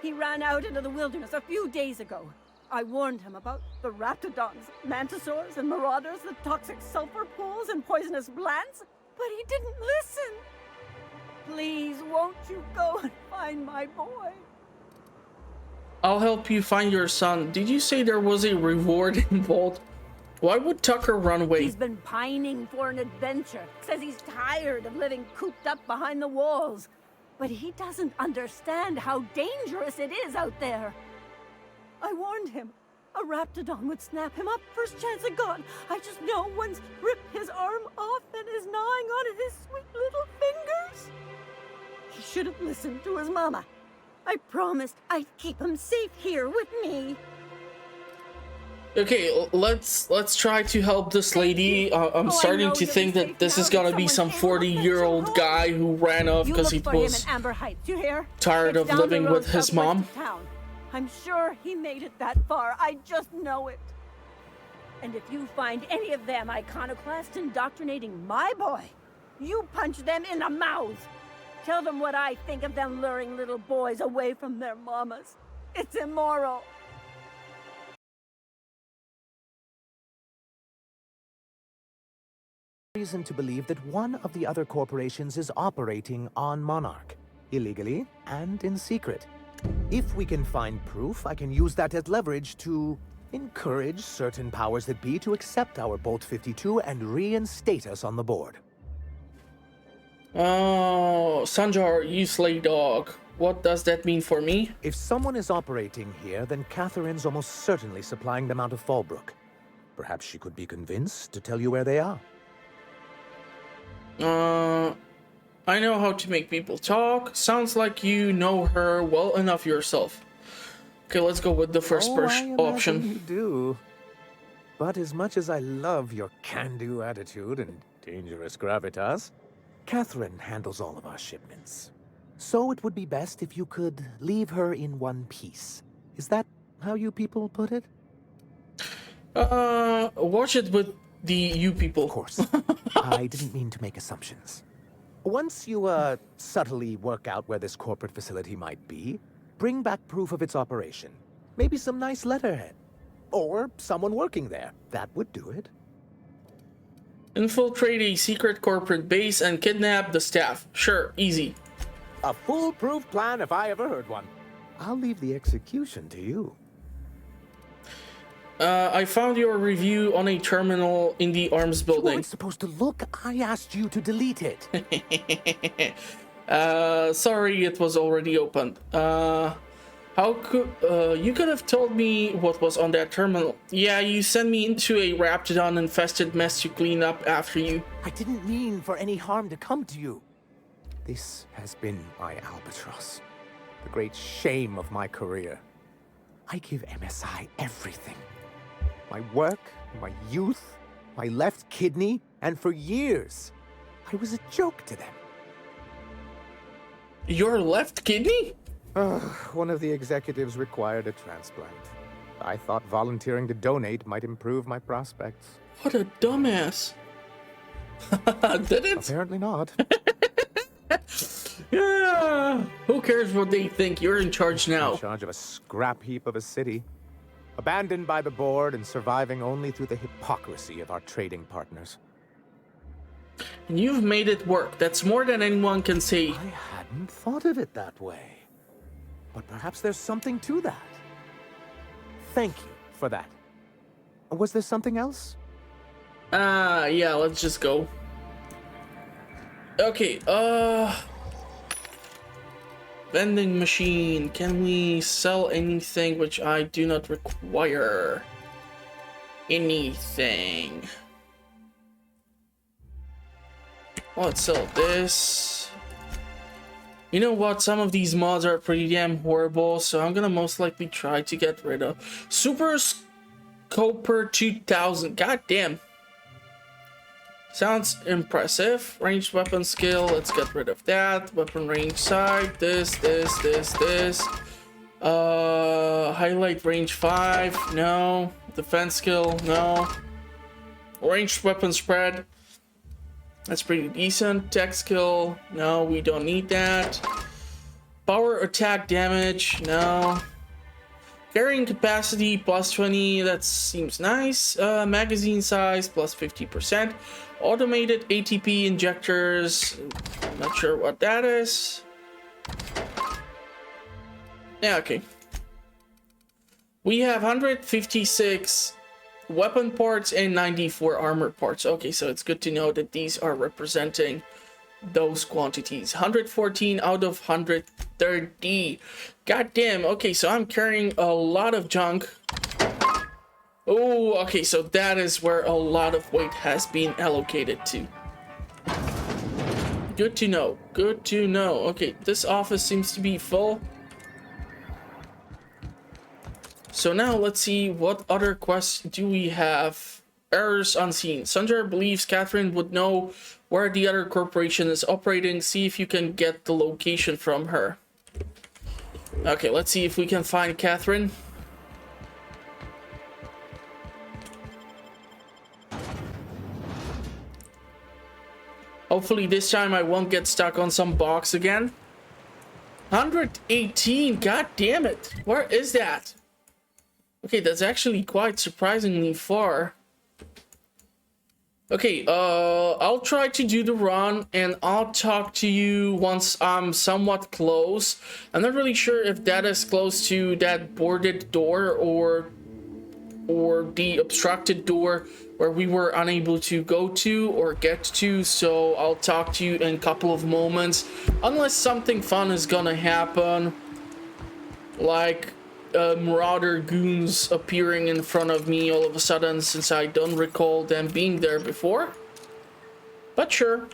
He ran out into the wilderness a few days ago. I warned him about the raptidons, mantisaurs, and marauders, the toxic sulfur pools, and poisonous plants, but he didn't listen. Please, won't you go and find my boy? I'll help you find your son. Did you say there was a reward involved? Why would Tucker run away? He's been pining for an adventure. Says he's tired of living cooped up behind the walls. But he doesn't understand how dangerous it is out there. I warned him. A raptidon would snap him up first chance it got. I just know one's ripped his arm off and is gnawing on his sweet little fingers. He should have listened to his mama. I promised I'd keep him safe here with me. Okay, let's try to help this lady. I'm starting to think that this is gonna be some 40-year-old guy who ran off because he was tired of living with his mom. I'm sure he made it that far. I just know it. And if you find any of them iconoclasts indoctrinating my boy, you punch them in the mouth. Tell them what I think of them luring little boys away from their mamas. It's immoral. Reason to believe that one of the other corporations is operating on Monarch, illegally and in secret. If we can find proof, I can use that as leverage to encourage certain powers that be to accept our Bolt 52 and reinstate us on the board. Oh, Sanjar, you slay dog. What does that mean for me? If someone is operating here, then Catherine's almost certainly supplying them out of Fallbrook. Perhaps she could be convinced to tell you where they are. I know how to make people talk. Sounds like you know her well enough yourself. Okay, let's go with the first option. You do. But as much as I love your can-do attitude and dangerous gravitas, Catherine handles all of our shipments. So it would be best if you could leave her in one piece. Is that how you people put it? Watch it with the you people. Of course. I didn't mean to make assumptions. Once you, subtly work out where this corporate facility might be, bring back proof of its operation. Maybe some nice letterhead. Or someone working there. That would do it. Infiltrate a secret corporate base and kidnap the staff. Sure, easy. A foolproof plan if I ever heard one. I'll leave the execution to you. I found your review on a terminal in the arms You building. weren't supposed to look. I asked you to delete it. Sorry, it was already opened. How could you could have told me what was on that terminal? Yeah, you sent me into a raptidon-infested mess to clean up after you. I didn't mean for any harm to come to you. This has been my albatross. The great shame of my career. I give MSI everything. My work, my youth, my left kidney, and for years, I was a joke to them. Your left kidney? One of the executives required a transplant. I thought volunteering to donate might improve my prospects. What a dumbass. Did it? Apparently not. Yeah. Who cares what they think? You're in charge now. In charge of a scrap heap of a city. Abandoned by the board and surviving only through the hypocrisy of our trading partners. And you've made it work. That's more than anyone can say. I hadn't thought of it that way. But perhaps there's something to that. Thank you for that. Was there something else? Yeah, let's just go. Okay, vending machine. Can we sell anything which I do not require? Anything. Let's sell this. You know what? Some of these mods are pretty damn horrible, so I'm gonna most likely try to get rid of Super Scoper 2000. God damn. Sounds impressive. Ranged weapon skill, let's get rid of that. Weapon range sight, this. Highlight range 5, no. Defense skill, no. Ranged weapon spread, that's pretty decent. Tech skill, no, we don't need that. Power attack damage, no. Carrying capacity plus 20, that seems nice. Magazine size plus 50%. Automated ATP injectors, not sure what that is. Yeah, okay. We have 156 weapon parts and 94 armor parts. Okay, so it's good to know that these are representing those quantities. 114 out of 130. God damn. Okay, so I'm carrying a lot of junk. Oh, okay, so that is where a lot of weight has been allocated to. Good to know. Good to know. Okay, this office seems to be full. So now let's see what other quests do we have. Errors unseen. Sundar believes Catherine would know where the other corporation is operating. See if you can get the location from her. Okay, let's see if we can find Catherine. Hopefully this time I won't get stuck on some box again. 118, god damn it. Where is that? Okay, that's actually quite surprisingly far. Okay, I'll try to do the run and I'll talk to you once I'm somewhat close. I'm not really sure if that is close to that boarded door or the obstructed door where we were unable to go to or get to, so I'll talk to you in a couple of moments. Unless something fun is gonna happen, like Marauder goons appearing in front of me all of a sudden, since I don't recall them being there before. But sure.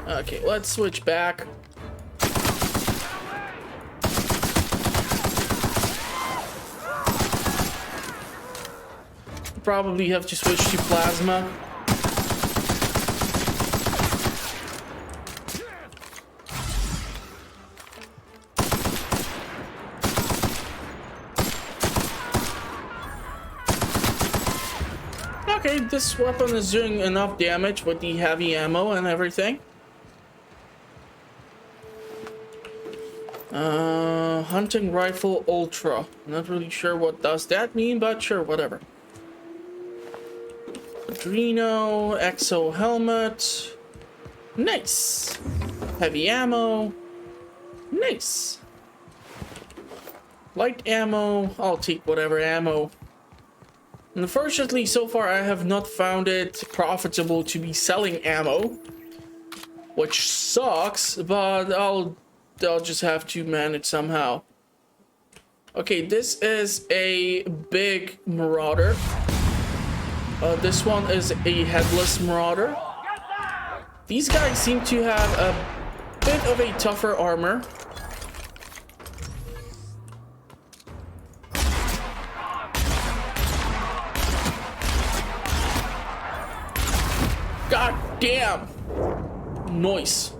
Okay, let's switch back. Probably have to switch to plasma. Okay, this weapon is doing enough damage with the heavy ammo and everything. Hunting rifle ultra. Not really sure what does that mean, but sure, whatever. Adreno, exo helmet. Nice. Heavy ammo. Nice. Light ammo. I'll take whatever ammo. Unfortunately, so far I have not found it profitable to be selling ammo, which sucks, but I'll just have to manage somehow. Okay, this is a big marauder. This one is a headless marauder. These guys seem to have a bit of a tougher armor. God damn! Nice.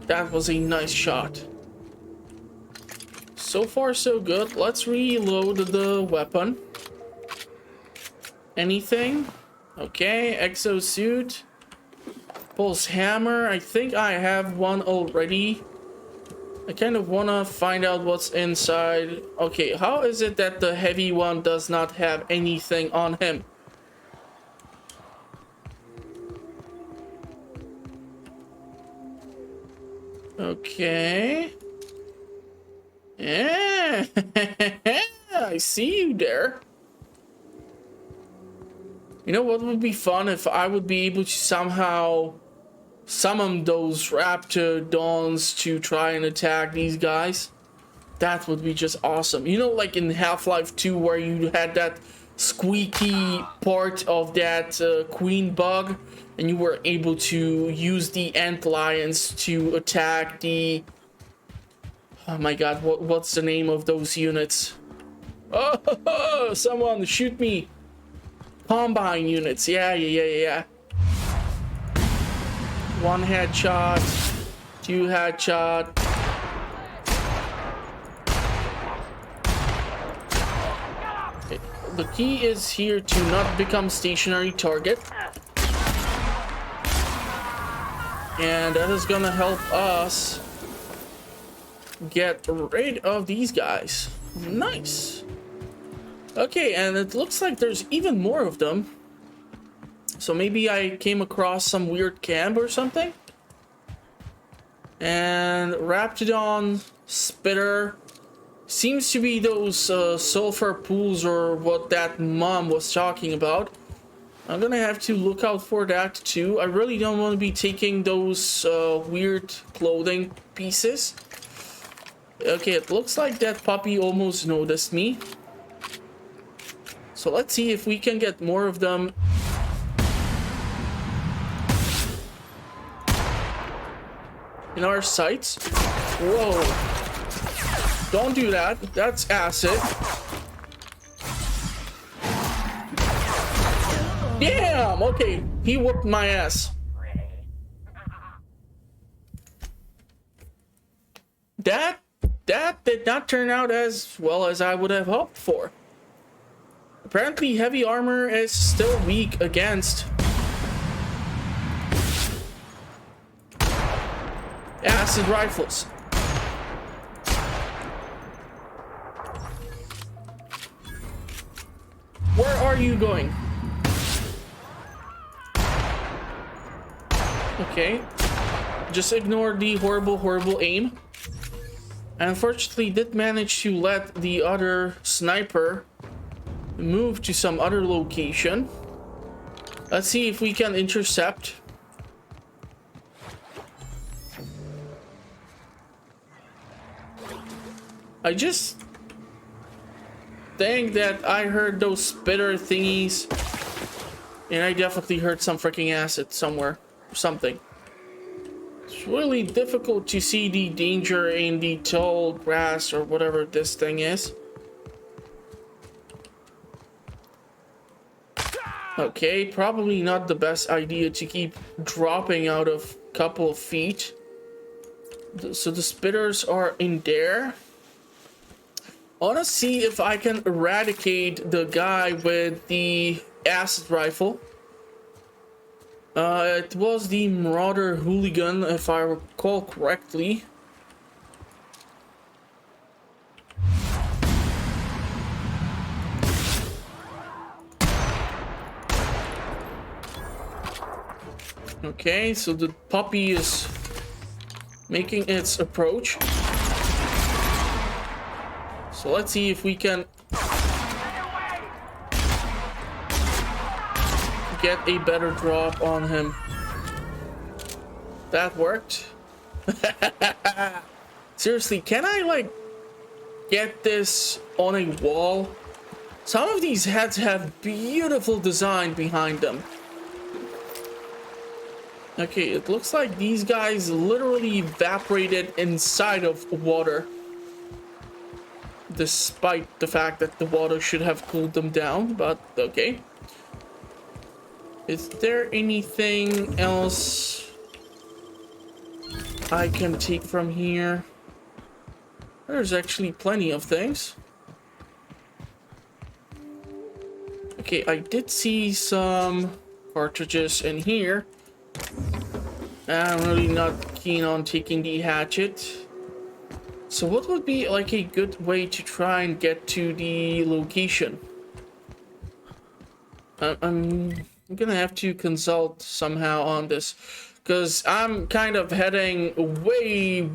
That was a nice shot. So far, so good. Let's reload the weapon. Anything? Okay, exosuit. Pulse hammer. I think I have one already. I kind of want to find out what's inside. Okay, how is it that the heavy one does not have anything on him? Okay. Yeah, I see you there. You know what would be fun if I would be able to somehow summon those raptidons to try and attack these guys? That would be just awesome. You know, like in Half-Life 2 where you had that squeaky part of that queen bug and you were able to use the ant lions to attack the... Oh my god, what's the name of those units? Oh, someone shoot me! Combine units, yeah. One headshot, two headshot. Okay. The key is here to not become stationary target. And that is gonna help us get rid of these guys. Nice. Okay, and it looks like there's even more of them. So maybe I came across some weird camp or something. And Raptidon, Spitter. Seems to be those sulfur pools or what that mom was talking about. I'm gonna have to look out for that too. I really don't want to be taking those weird clothing pieces. Okay, it looks like that puppy almost noticed me. So let's see if we can get more of them. In our sights. Whoa. Don't do that. That's acid. Damn! Okay, he whooped my ass. That did not turn out as well as I would have hoped for. Apparently, heavy armor is still weak against acid rifles. Where are you going? Okay. Just ignore the horrible aim. I unfortunately did manage to let the other sniper move to some other location. Let's see if we can intercept. I just think that I heard those spitter thingies, and I definitely heard some freaking acid somewhere or something. It's really difficult to see the danger in the tall grass or whatever this thing is. Okay, probably not the best idea to keep dropping out of a couple of feet. So the spitters are in there. I want to see if I can eradicate the guy with the acid rifle. It was the Marauder Hooligan, if I recall correctly. Okay, so the puppy is making its approach. So let's see if we can get a better drop on him. That worked. Seriously, can I like get this on a wall? Some of these heads have beautiful design behind them. Okay, it looks like these guys literally evaporated inside of water. Despite the fact that the water should have cooled them down, but okay. Is there anything else I can take from here? There's actually plenty of things. Okay, I did see some cartridges in here. I'm really not keen on taking the hatchet. So what would be like a good way to try and get to the location? I'm gonna have to consult somehow on this, because I'm kind of heading way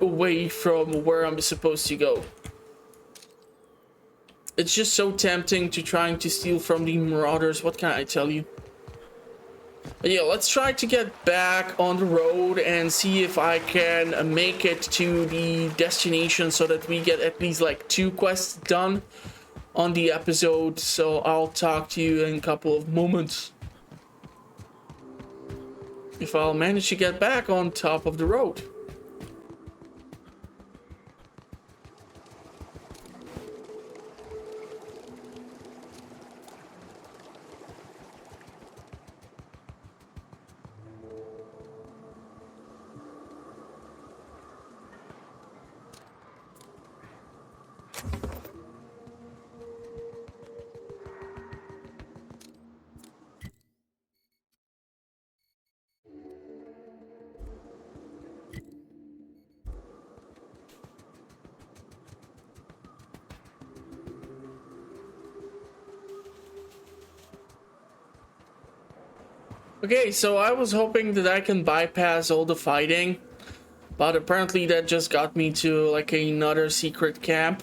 away from where I'm supposed to go. It's just so tempting to trying to steal from the Marauders. What can I tell you? But yeah, let's try to get back on the road and see if I can make it to the destination so that we get at least like 2 quests done on the episode. So I'll talk to you in a couple of moments if I'll manage to get back on top of the road. Okay, so I was hoping that I can bypass all the fighting, but apparently that just got me to like another secret camp.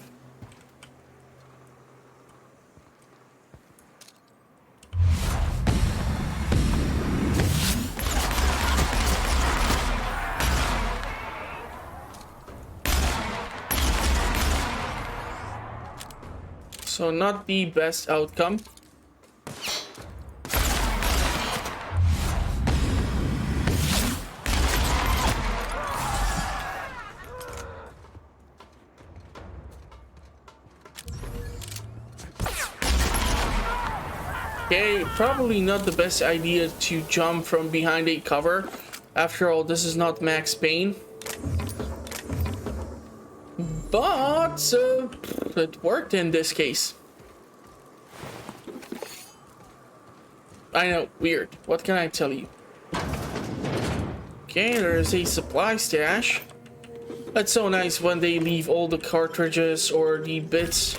So not the best outcome. Okay, probably not the best idea to jump from behind a cover. After all, this is not Max Payne. But it worked in this case. I know, weird. What can I tell you? Okay, there's a supply stash. That's so nice when they leave all the cartridges or the bits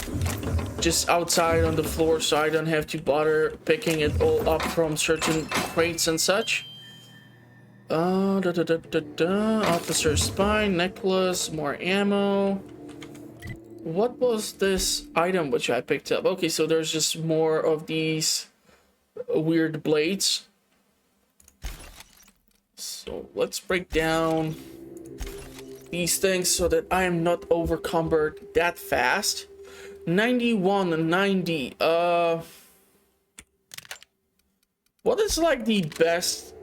just outside on the floor, so I don't have to bother picking it all up from certain crates and such. Officer's spine, necklace, more ammo. What was this item which I picked up? Okay, so there's just more of these weird blades. So let's break down these things so that I am not overcumbered that fast. 91 and 90. What is like the best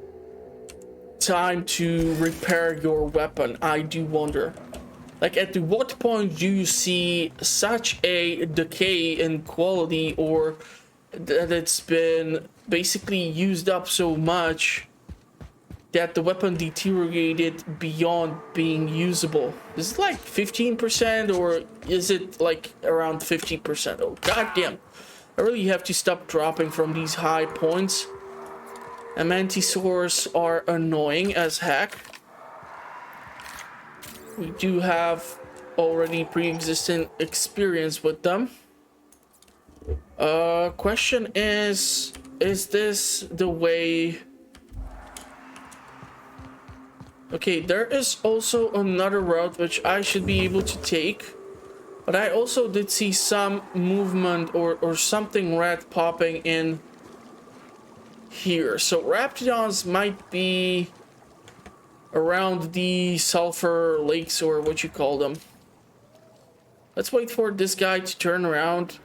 time to repair your weapon? I do wonder. Like, at what point do you see such a decay in quality, or that it's been basically used up so much that the weapon deteriorated beyond being usable? Is it like 15%, or is it like around 50%? Oh, goddamn. I really have to stop dropping from these high points. And Mantisaurs are annoying as heck. We do have already pre-existing experience with them. Question is this the way? Okay, there is also another route which I should be able to take, but I also did see some movement or something red popping in here. So Raptidons might be around the sulfur lakes, or what you call them. Let's wait for this guy to turn around.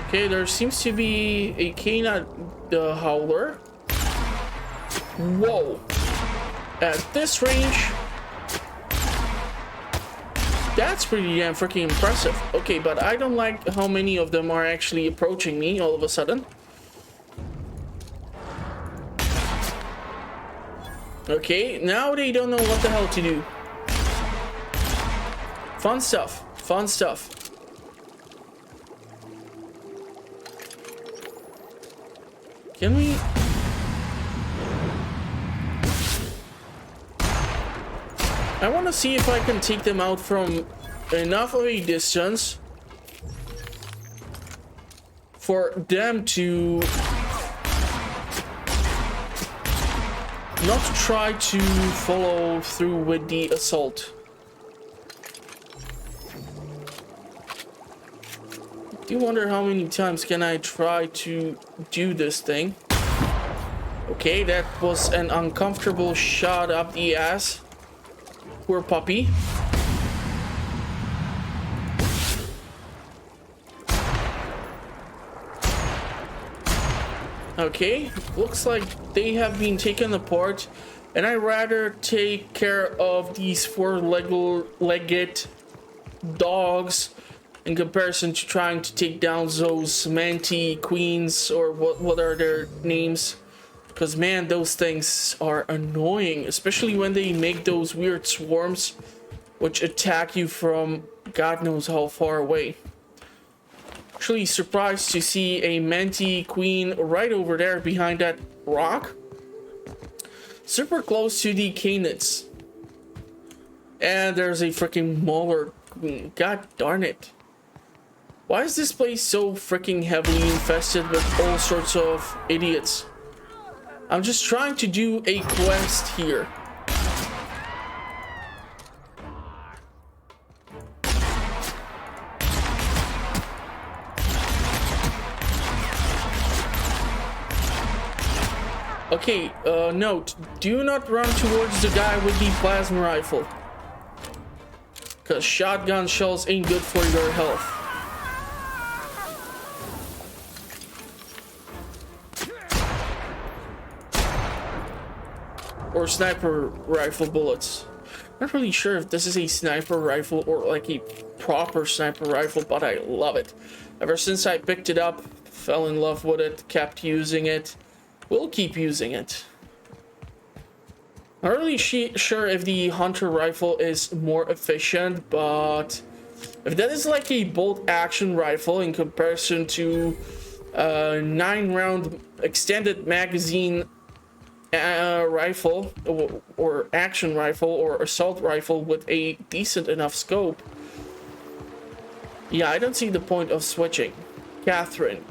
Okay, there seems to be a Canine Howler. Whoa. At this range, that's pretty damn freaking impressive. Okay, but I don't like how many of them are actually approaching me all of a sudden. Okay, now they don't know what the hell to do. Fun stuff. Fun stuff. Can we... I want to see if I can take them out from enough of a distance for them to not try to follow through with the assault. I do wonder how many times can I try to do this thing. Okay, that was an uncomfortable shot up the ass. Poor puppy. Okay, looks like they have been taken apart, and I'd rather take care of these four-legged dogs in comparison to trying to take down those Manti Queens, or what are their names. Because, man, those things are annoying, especially when they make those weird swarms which attack you from God knows how far away. Actually surprised to see a Manti Queen right over there behind that rock. Super close to the Canids. And there's a freaking Mauler Queen. God darn it. Why is this place so freaking heavily infested with all sorts of idiots? I'm just trying to do a quest here. Okay, note, do not run towards the guy with the plasma rifle. Because shotgun shells ain't good for your health. Or sniper rifle bullets. Not really sure if this is a sniper rifle or like a proper sniper rifle, but I love it. Ever since I picked it up, fell in love with it, kept using it. We'll keep using it. Not really sure if the hunter rifle is more efficient, but if that is like a bolt action rifle in comparison to a 9-round extended magazine rifle or action rifle or assault rifle with a decent enough scope, yeah, I don't see the point of switching. Catherine.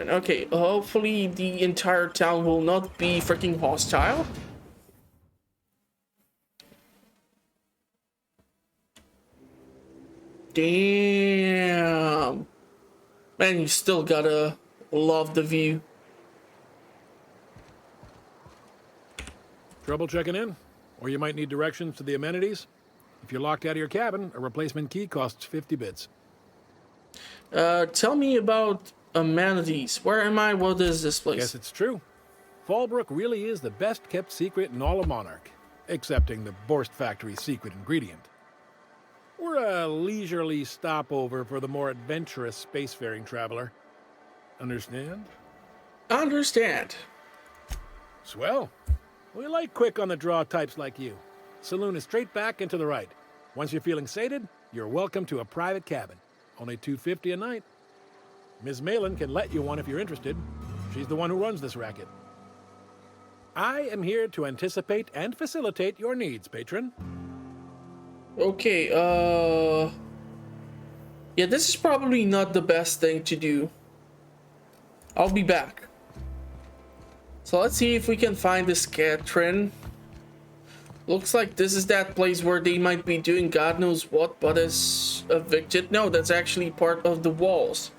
Okay, hopefully the entire town will not be freaking hostile. Damn. Man, you still gotta love the view. Trouble checking in? Or you might need directions to the amenities? If you're locked out of your cabin, a replacement key costs 50 bits. Tell me about amenities. Where am I? What is this place? Yes, it's true. Fallbrook really is the best kept secret in all of Monarch, excepting the Borst Factory's secret ingredient. We're a leisurely stopover for the more adventurous spacefaring traveler. Understand? Understand. Swell. We like quick on the draw types like you. Saloon is straight back and to the right. Once you're feeling sated, you're welcome to a private cabin. Only $250 a night. Ms. Malin can let you one if you're interested. She's the one who runs this racket. I am here to anticipate and facilitate your needs, patron. Okay, yeah, this is probably not the best thing to do. I'll be back. So let's see if we can find this Catherine. Looks like this is that place where they might be doing God knows what, but is evicted. No, that's actually part of the walls.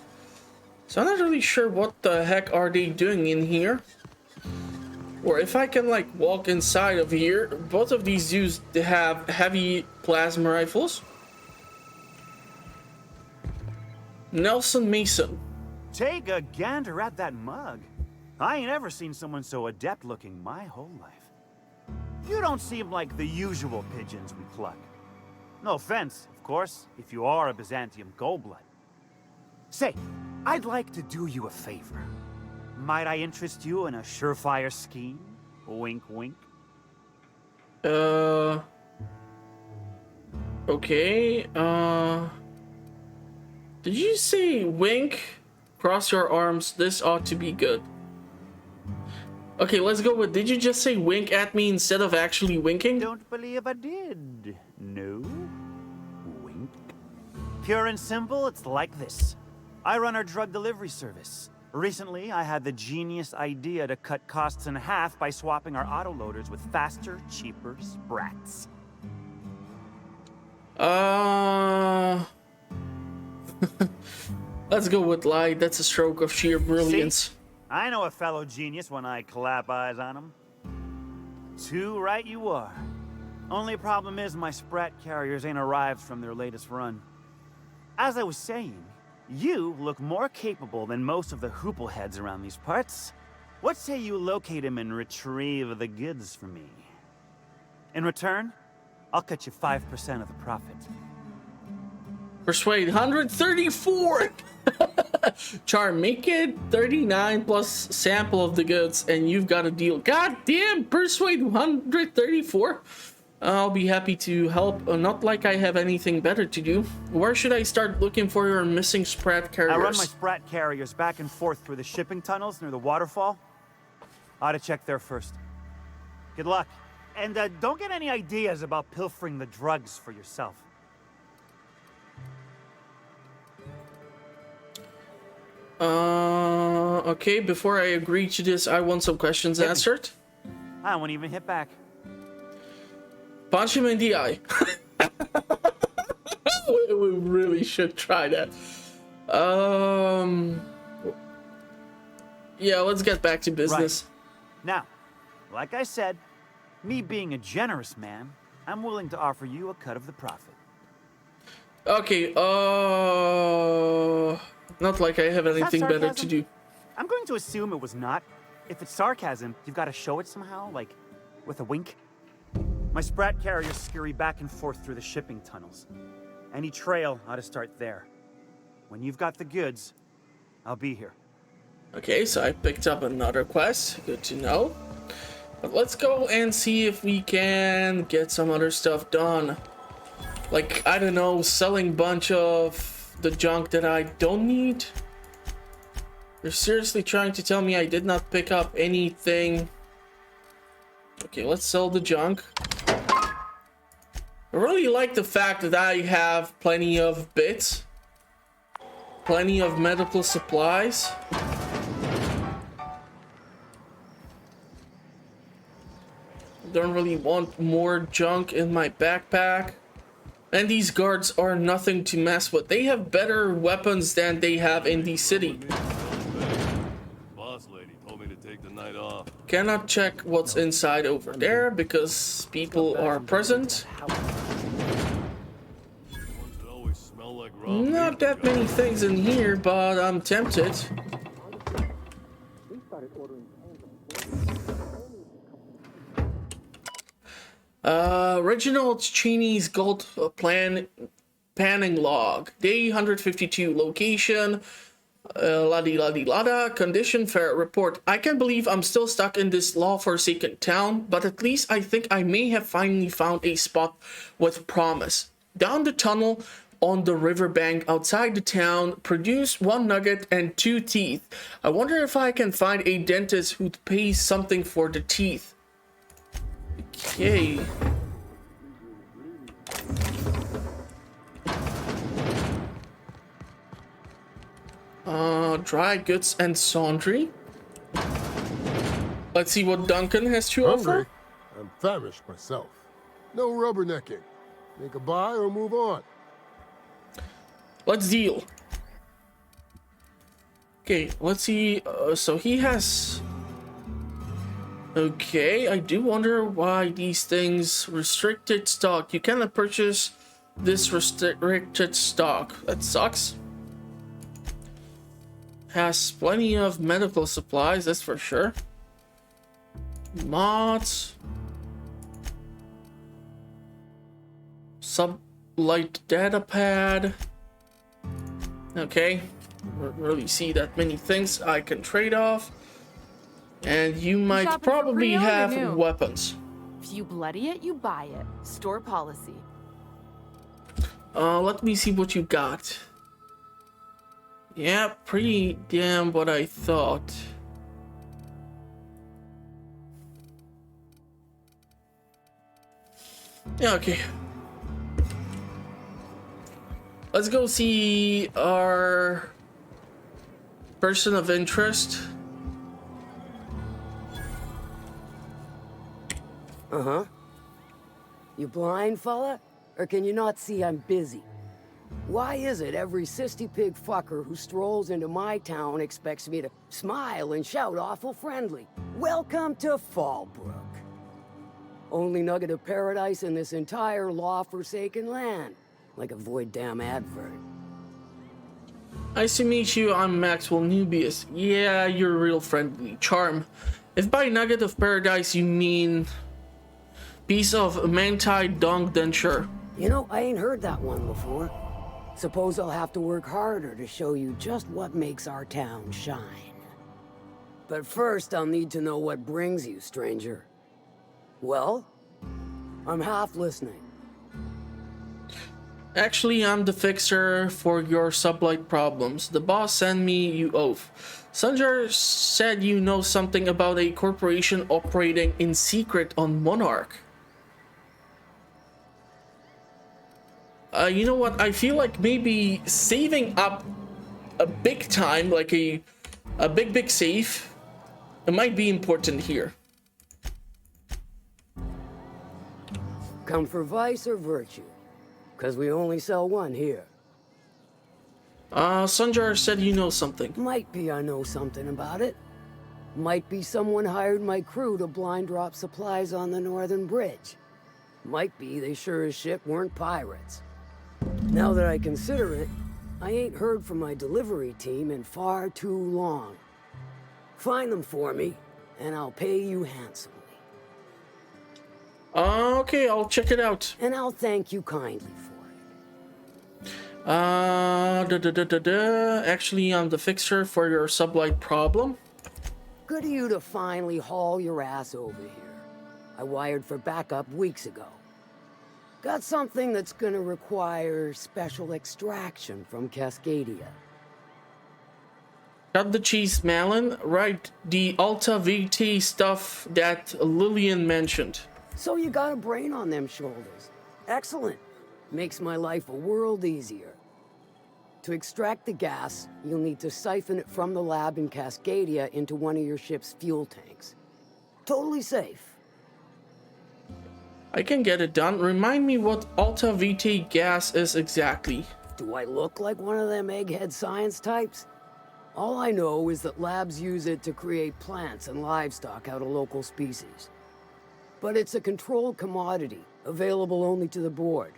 So I'm not really sure what the heck are they doing in here. Or if I can like walk inside of here. Both of these dudes have heavy plasma rifles. Nelson Mason. Take a gander at that mug. I ain't ever seen someone so adept looking my whole life. You don't seem like the usual pigeons we pluck. No offense, of course, if you are a Byzantium goldblood. Say, I'd like to do you a favor. Might I interest you in a surefire scheme? Wink, wink. Okay, did you say wink? Cross your arms, this ought to be good. Okay, let's go with, did you just say wink at me instead of actually winking? Don't believe I did. No. Wink. Pure and simple, it's like this. I run our drug delivery service. Recently, I had the genius idea to cut costs in half by swapping our autoloaders with faster, cheaper sprats. Let's go with lie. That's a stroke of sheer brilliance. See? I know a fellow genius when I clap eyes on him. Too right you are. Only problem is my sprat carriers ain't arrived from their latest run. As I was saying, you look more capable than most of the hoople heads around these parts. What say you locate him and retrieve the goods for me? In return, I'll cut you 5% of the profit. Persuade 134. Charm, make it 39 plus sample of the goods and you've got a deal. God damn, persuade 134. I'll be happy to help. Not like I have anything better to do. Where should I start looking for your missing sprat carriers? I run my sprat carriers back and forth through the shipping tunnels near the waterfall. Ought to check there first. Good luck. And don't get any ideas about pilfering the drugs for yourself. Okay, before I agree to this, I want some questions answered. I won't even hit back. Punch him in the eye. We really should try that. Yeah, let's get back to business. Now, like I said, me being a generous man, I'm willing to offer you a cut of the profit. Okay, not like I have Is that anything better to sarcasm? do. I'm going to assume it was not. If it's sarcasm, you've got to show it somehow, like with a wink. My sprat carriers scurry back and forth through the shipping tunnels. Any trail ought to start there. When you've got the goods, I'll be here. Okay, so I picked up another quest. Good to know. But let's go and see if we can get some other stuff done. Like, I don't know, selling bunch of the junk that I don't need. You're seriously trying to tell me I did not pick up anything? Okay, let's sell the junk. I really like the fact that I have plenty of bits. Plenty of medical supplies. Don't really want more junk in my backpack. And these guards are nothing to mess with. They have better weapons than they have in the city. Boss lady told me to take the night off. Cannot check what's inside over there because people are present. Not that many things in here, but I'm tempted. Reginald Cheney's gold panning log. Day 152. Location. La-di-la-di-la-da. Condition fair report. I can't believe I'm still stuck in this law-forsaken town, but at least I think I may have finally found a spot with promise. Down the tunnel on the riverbank outside the town, produce 1 nugget and 2 teeth. I wonder if I can find a dentist who'd pay something for the teeth. Okay. Dry goods and sundry. Let's see what Duncan has to offer. I'm famished myself. No rubbernecking. Make a buy or move on. Let's deal. Okay, let's see. So he has... Okay, I do wonder why these things... Restricted stock. You cannot purchase this restricted stock. That sucks. Has plenty of medical supplies, that's for sure. Mods. Sublight data pad. Okay. Don't really see that many things I can trade off. And you might shopping for probably pre-owned or have new? weapons. If you bloody it, you buy it. Store policy. Let me see what you got. Yeah, pretty damn what I thought. Yeah, okay. Let's go see our person of interest. Uh-huh. You blind, fella? Or can you not see I'm busy? Why is it every sissy pig fucker who strolls into my town expects me to smile and shout awful friendly? Welcome to Fallbrook. Only nugget of paradise in this entire law-forsaken land. Like a void damn advert. Nice to meet you, I'm Maxwell Nubius. Yeah, you're a real friendly charm. If by nugget of paradise you mean piece of manti dung, then sure. You know, I ain't heard that one before. Suppose I'll have to work harder to show you just what makes our town shine. But first, I'll need to know what brings you, stranger. Well, I'm half listening. Actually, I'm the fixer for your sublight problems. The boss sent me you off. Sanjar said you know something about a corporation operating in secret on Monarch. You know what? I feel like maybe saving up a big time, like a big save, it might be important here. Come for vice or virtue? Because we only sell one here. Sanjar said you know something. Might be I know something about it. Might be someone hired my crew to blind drop supplies on the northern bridge. Might be they sure as shit weren't pirates. Now that I consider it, I ain't heard from my delivery team in far too long. Find them for me, and I'll pay you handsomely. Okay, I'll check it out. And I'll thank you kindly for it. Actually, I'm the fixer for your sublight problem. Good of you to finally haul your ass over here. I wired for backup weeks ago. Got something that's gonna require special extraction from Cascadia. Got the cheese melon, right? The Alta VT stuff that Lillian mentioned. So you got a brain on them shoulders. Excellent. Makes my life a world easier. To extract the gas, you'll need to siphon it from the lab in Cascadia into one of your ship's fuel tanks. Totally safe. I can get it done. Remind me what Alta VT gas is exactly. Do I look like one of them egghead science types? All I know is that labs use it to create plants and livestock out of local species. But it's a controlled commodity, available only to the board,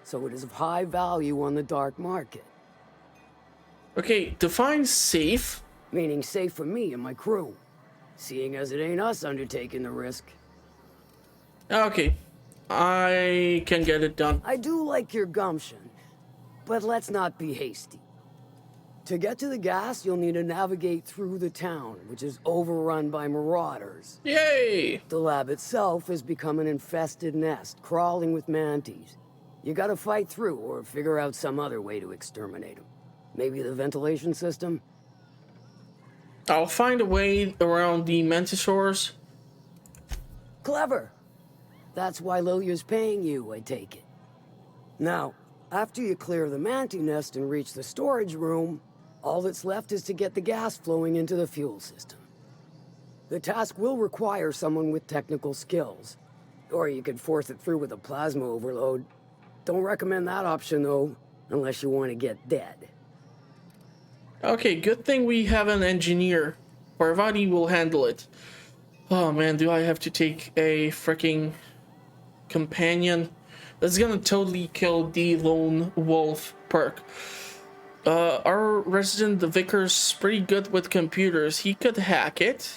so it is of high value on the dark market. Okay, define safe. Meaning safe for me and my crew, seeing as it ain't us undertaking the risk. Okay, I can get it done. I do like your gumption, but let's not be hasty. To get to the gas, you'll need to navigate through the town, which is overrun by marauders. Yay! The lab itself has become an infested nest, crawling with manties. You gotta fight through or figure out some other way to exterminate them. Maybe the ventilation system? I'll find a way around the mantisaurs. Clever. That's why Lilia's paying you, I take it. Now, after you clear the mantis nest and reach the storage room, all that's left is to get the gas flowing into the fuel system. The task will require someone with technical skills, or you could force it through with a plasma overload. Don't recommend that option, though, unless you want to get dead. Okay, good thing we have an engineer. Parvati will handle it. Oh man, do I have to take a freaking companion? That's gonna totally kill the lone wolf perk. Our resident vicar's pretty good with computers. He could hack it.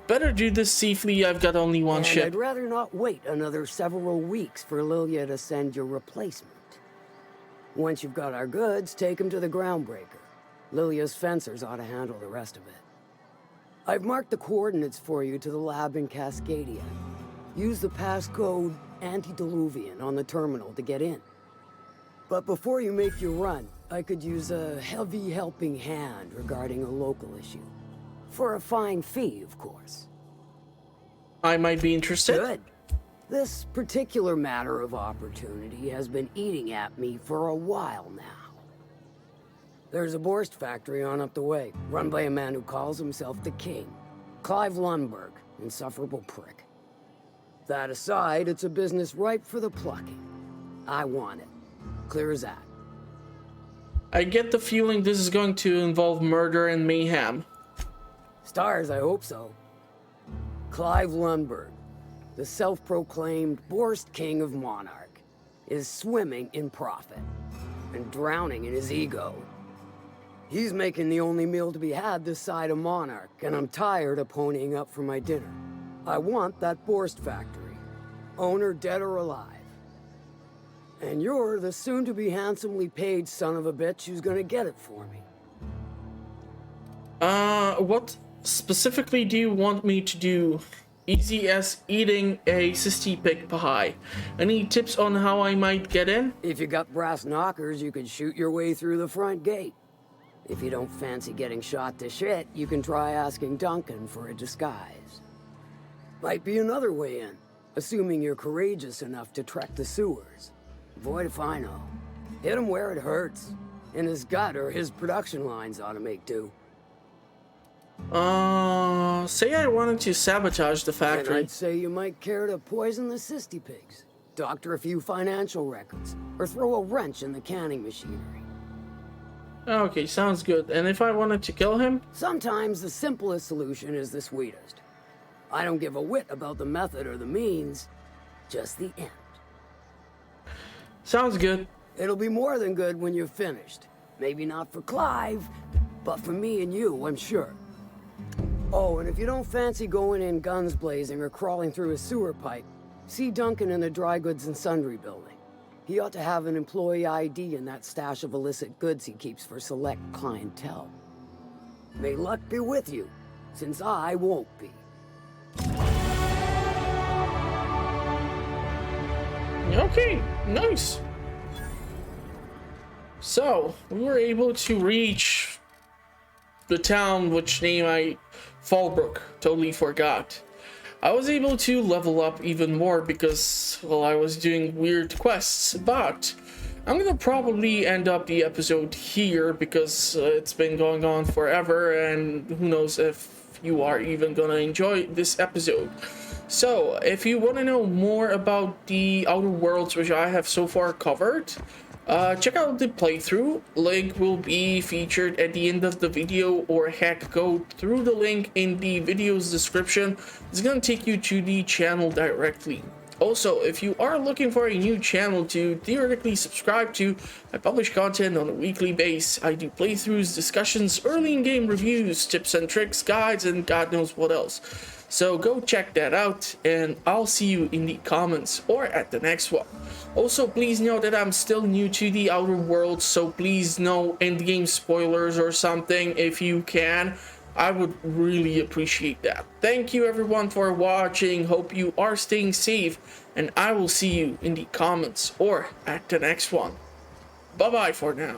Better do this safely. I've got only one ship. I'd rather not wait another several weeks for Lilia to send your replacement. Once you've got our goods, take them to the groundbreaker. Lilia's fencers ought to handle the rest of it. I've marked the coordinates for you to the lab in Cascadia. Use the passcode Antediluvian on the terminal to get in. But before you make your run, I could use a heavy helping hand regarding a local issue. For a fine fee, of course. I might be interested. Good. This particular matter of opportunity has been eating at me for a while now. There's a Borst factory on up the way, run by a man who calls himself the King. Clive Lundberg, insufferable prick. That aside, it's a business ripe for the plucking. I want it. Clear as that. I get the feeling this is going to involve murder and mayhem. Stars, I hope so. Clive Lundberg, the self-proclaimed Borst King of Monarch, is swimming in profit and drowning in his ego. He's making the only meal to be had this side of Monarch, and I'm tired of ponying up for my dinner. I want that Borst factory, owner dead or alive. And you're the soon-to-be handsomely paid son of a bitch who's gonna get it for me. What specifically do you want me to do? Easy as eating a cysty pig pie. Any tips on how I might get in? If you got brass knockers, you could shoot your way through the front gate. If you don't fancy getting shot to shit, you can try asking Duncan for a disguise. Might be another way in, assuming you're courageous enough to trek the sewers. Boy, if I know. Hit him where it hurts. In his gut, or his production lines ought to make do. Say I wanted to sabotage the factory. And I'd say you might care to poison the cysty pigs, doctor a few financial records, or throw a wrench in the canning machinery. Okay, sounds good. And if I wanted to kill him? Sometimes the simplest solution is the sweetest. I don't give a whit about the method or the means, just the end. Sounds good. It'll be more than good when you're finished. Maybe not for Clive, but for me and you, I'm sure. Oh, and if you don't fancy going in guns blazing or crawling through a sewer pipe, see Duncan in the Dry Goods and Sundry building. He ought to have an employee ID in that stash of illicit goods he keeps for select clientele. May luck be with you, since I won't be. Okay, nice. So, we were able to reach the town which name I... Fallbrook, totally forgot. I was able to level up even more because, well, I was doing weird quests, but I'm gonna probably end up the episode here because it's been going on forever and who knows if you are even gonna enjoy this episode. So, if you want to know more about the Outer Worlds which I have so far covered, check out the playthrough. Link will be featured at the end of the video, or heck, go through the link in the video's description. It's gonna take you to the channel directly. Also, if you are looking for a new channel to theoretically subscribe to, I publish content on a weekly basis. I do playthroughs, discussions, early in-game reviews, tips and tricks, guides, and God knows what else. So go check that out, and I'll see you in the comments or at the next one. Also, please know that I'm still new to the Outer Worlds, so please no endgame spoilers or something if you can. I would really appreciate that. Thank you everyone for watching. Hope you are staying safe, and I will see you in the comments or at the next one. Bye bye for now.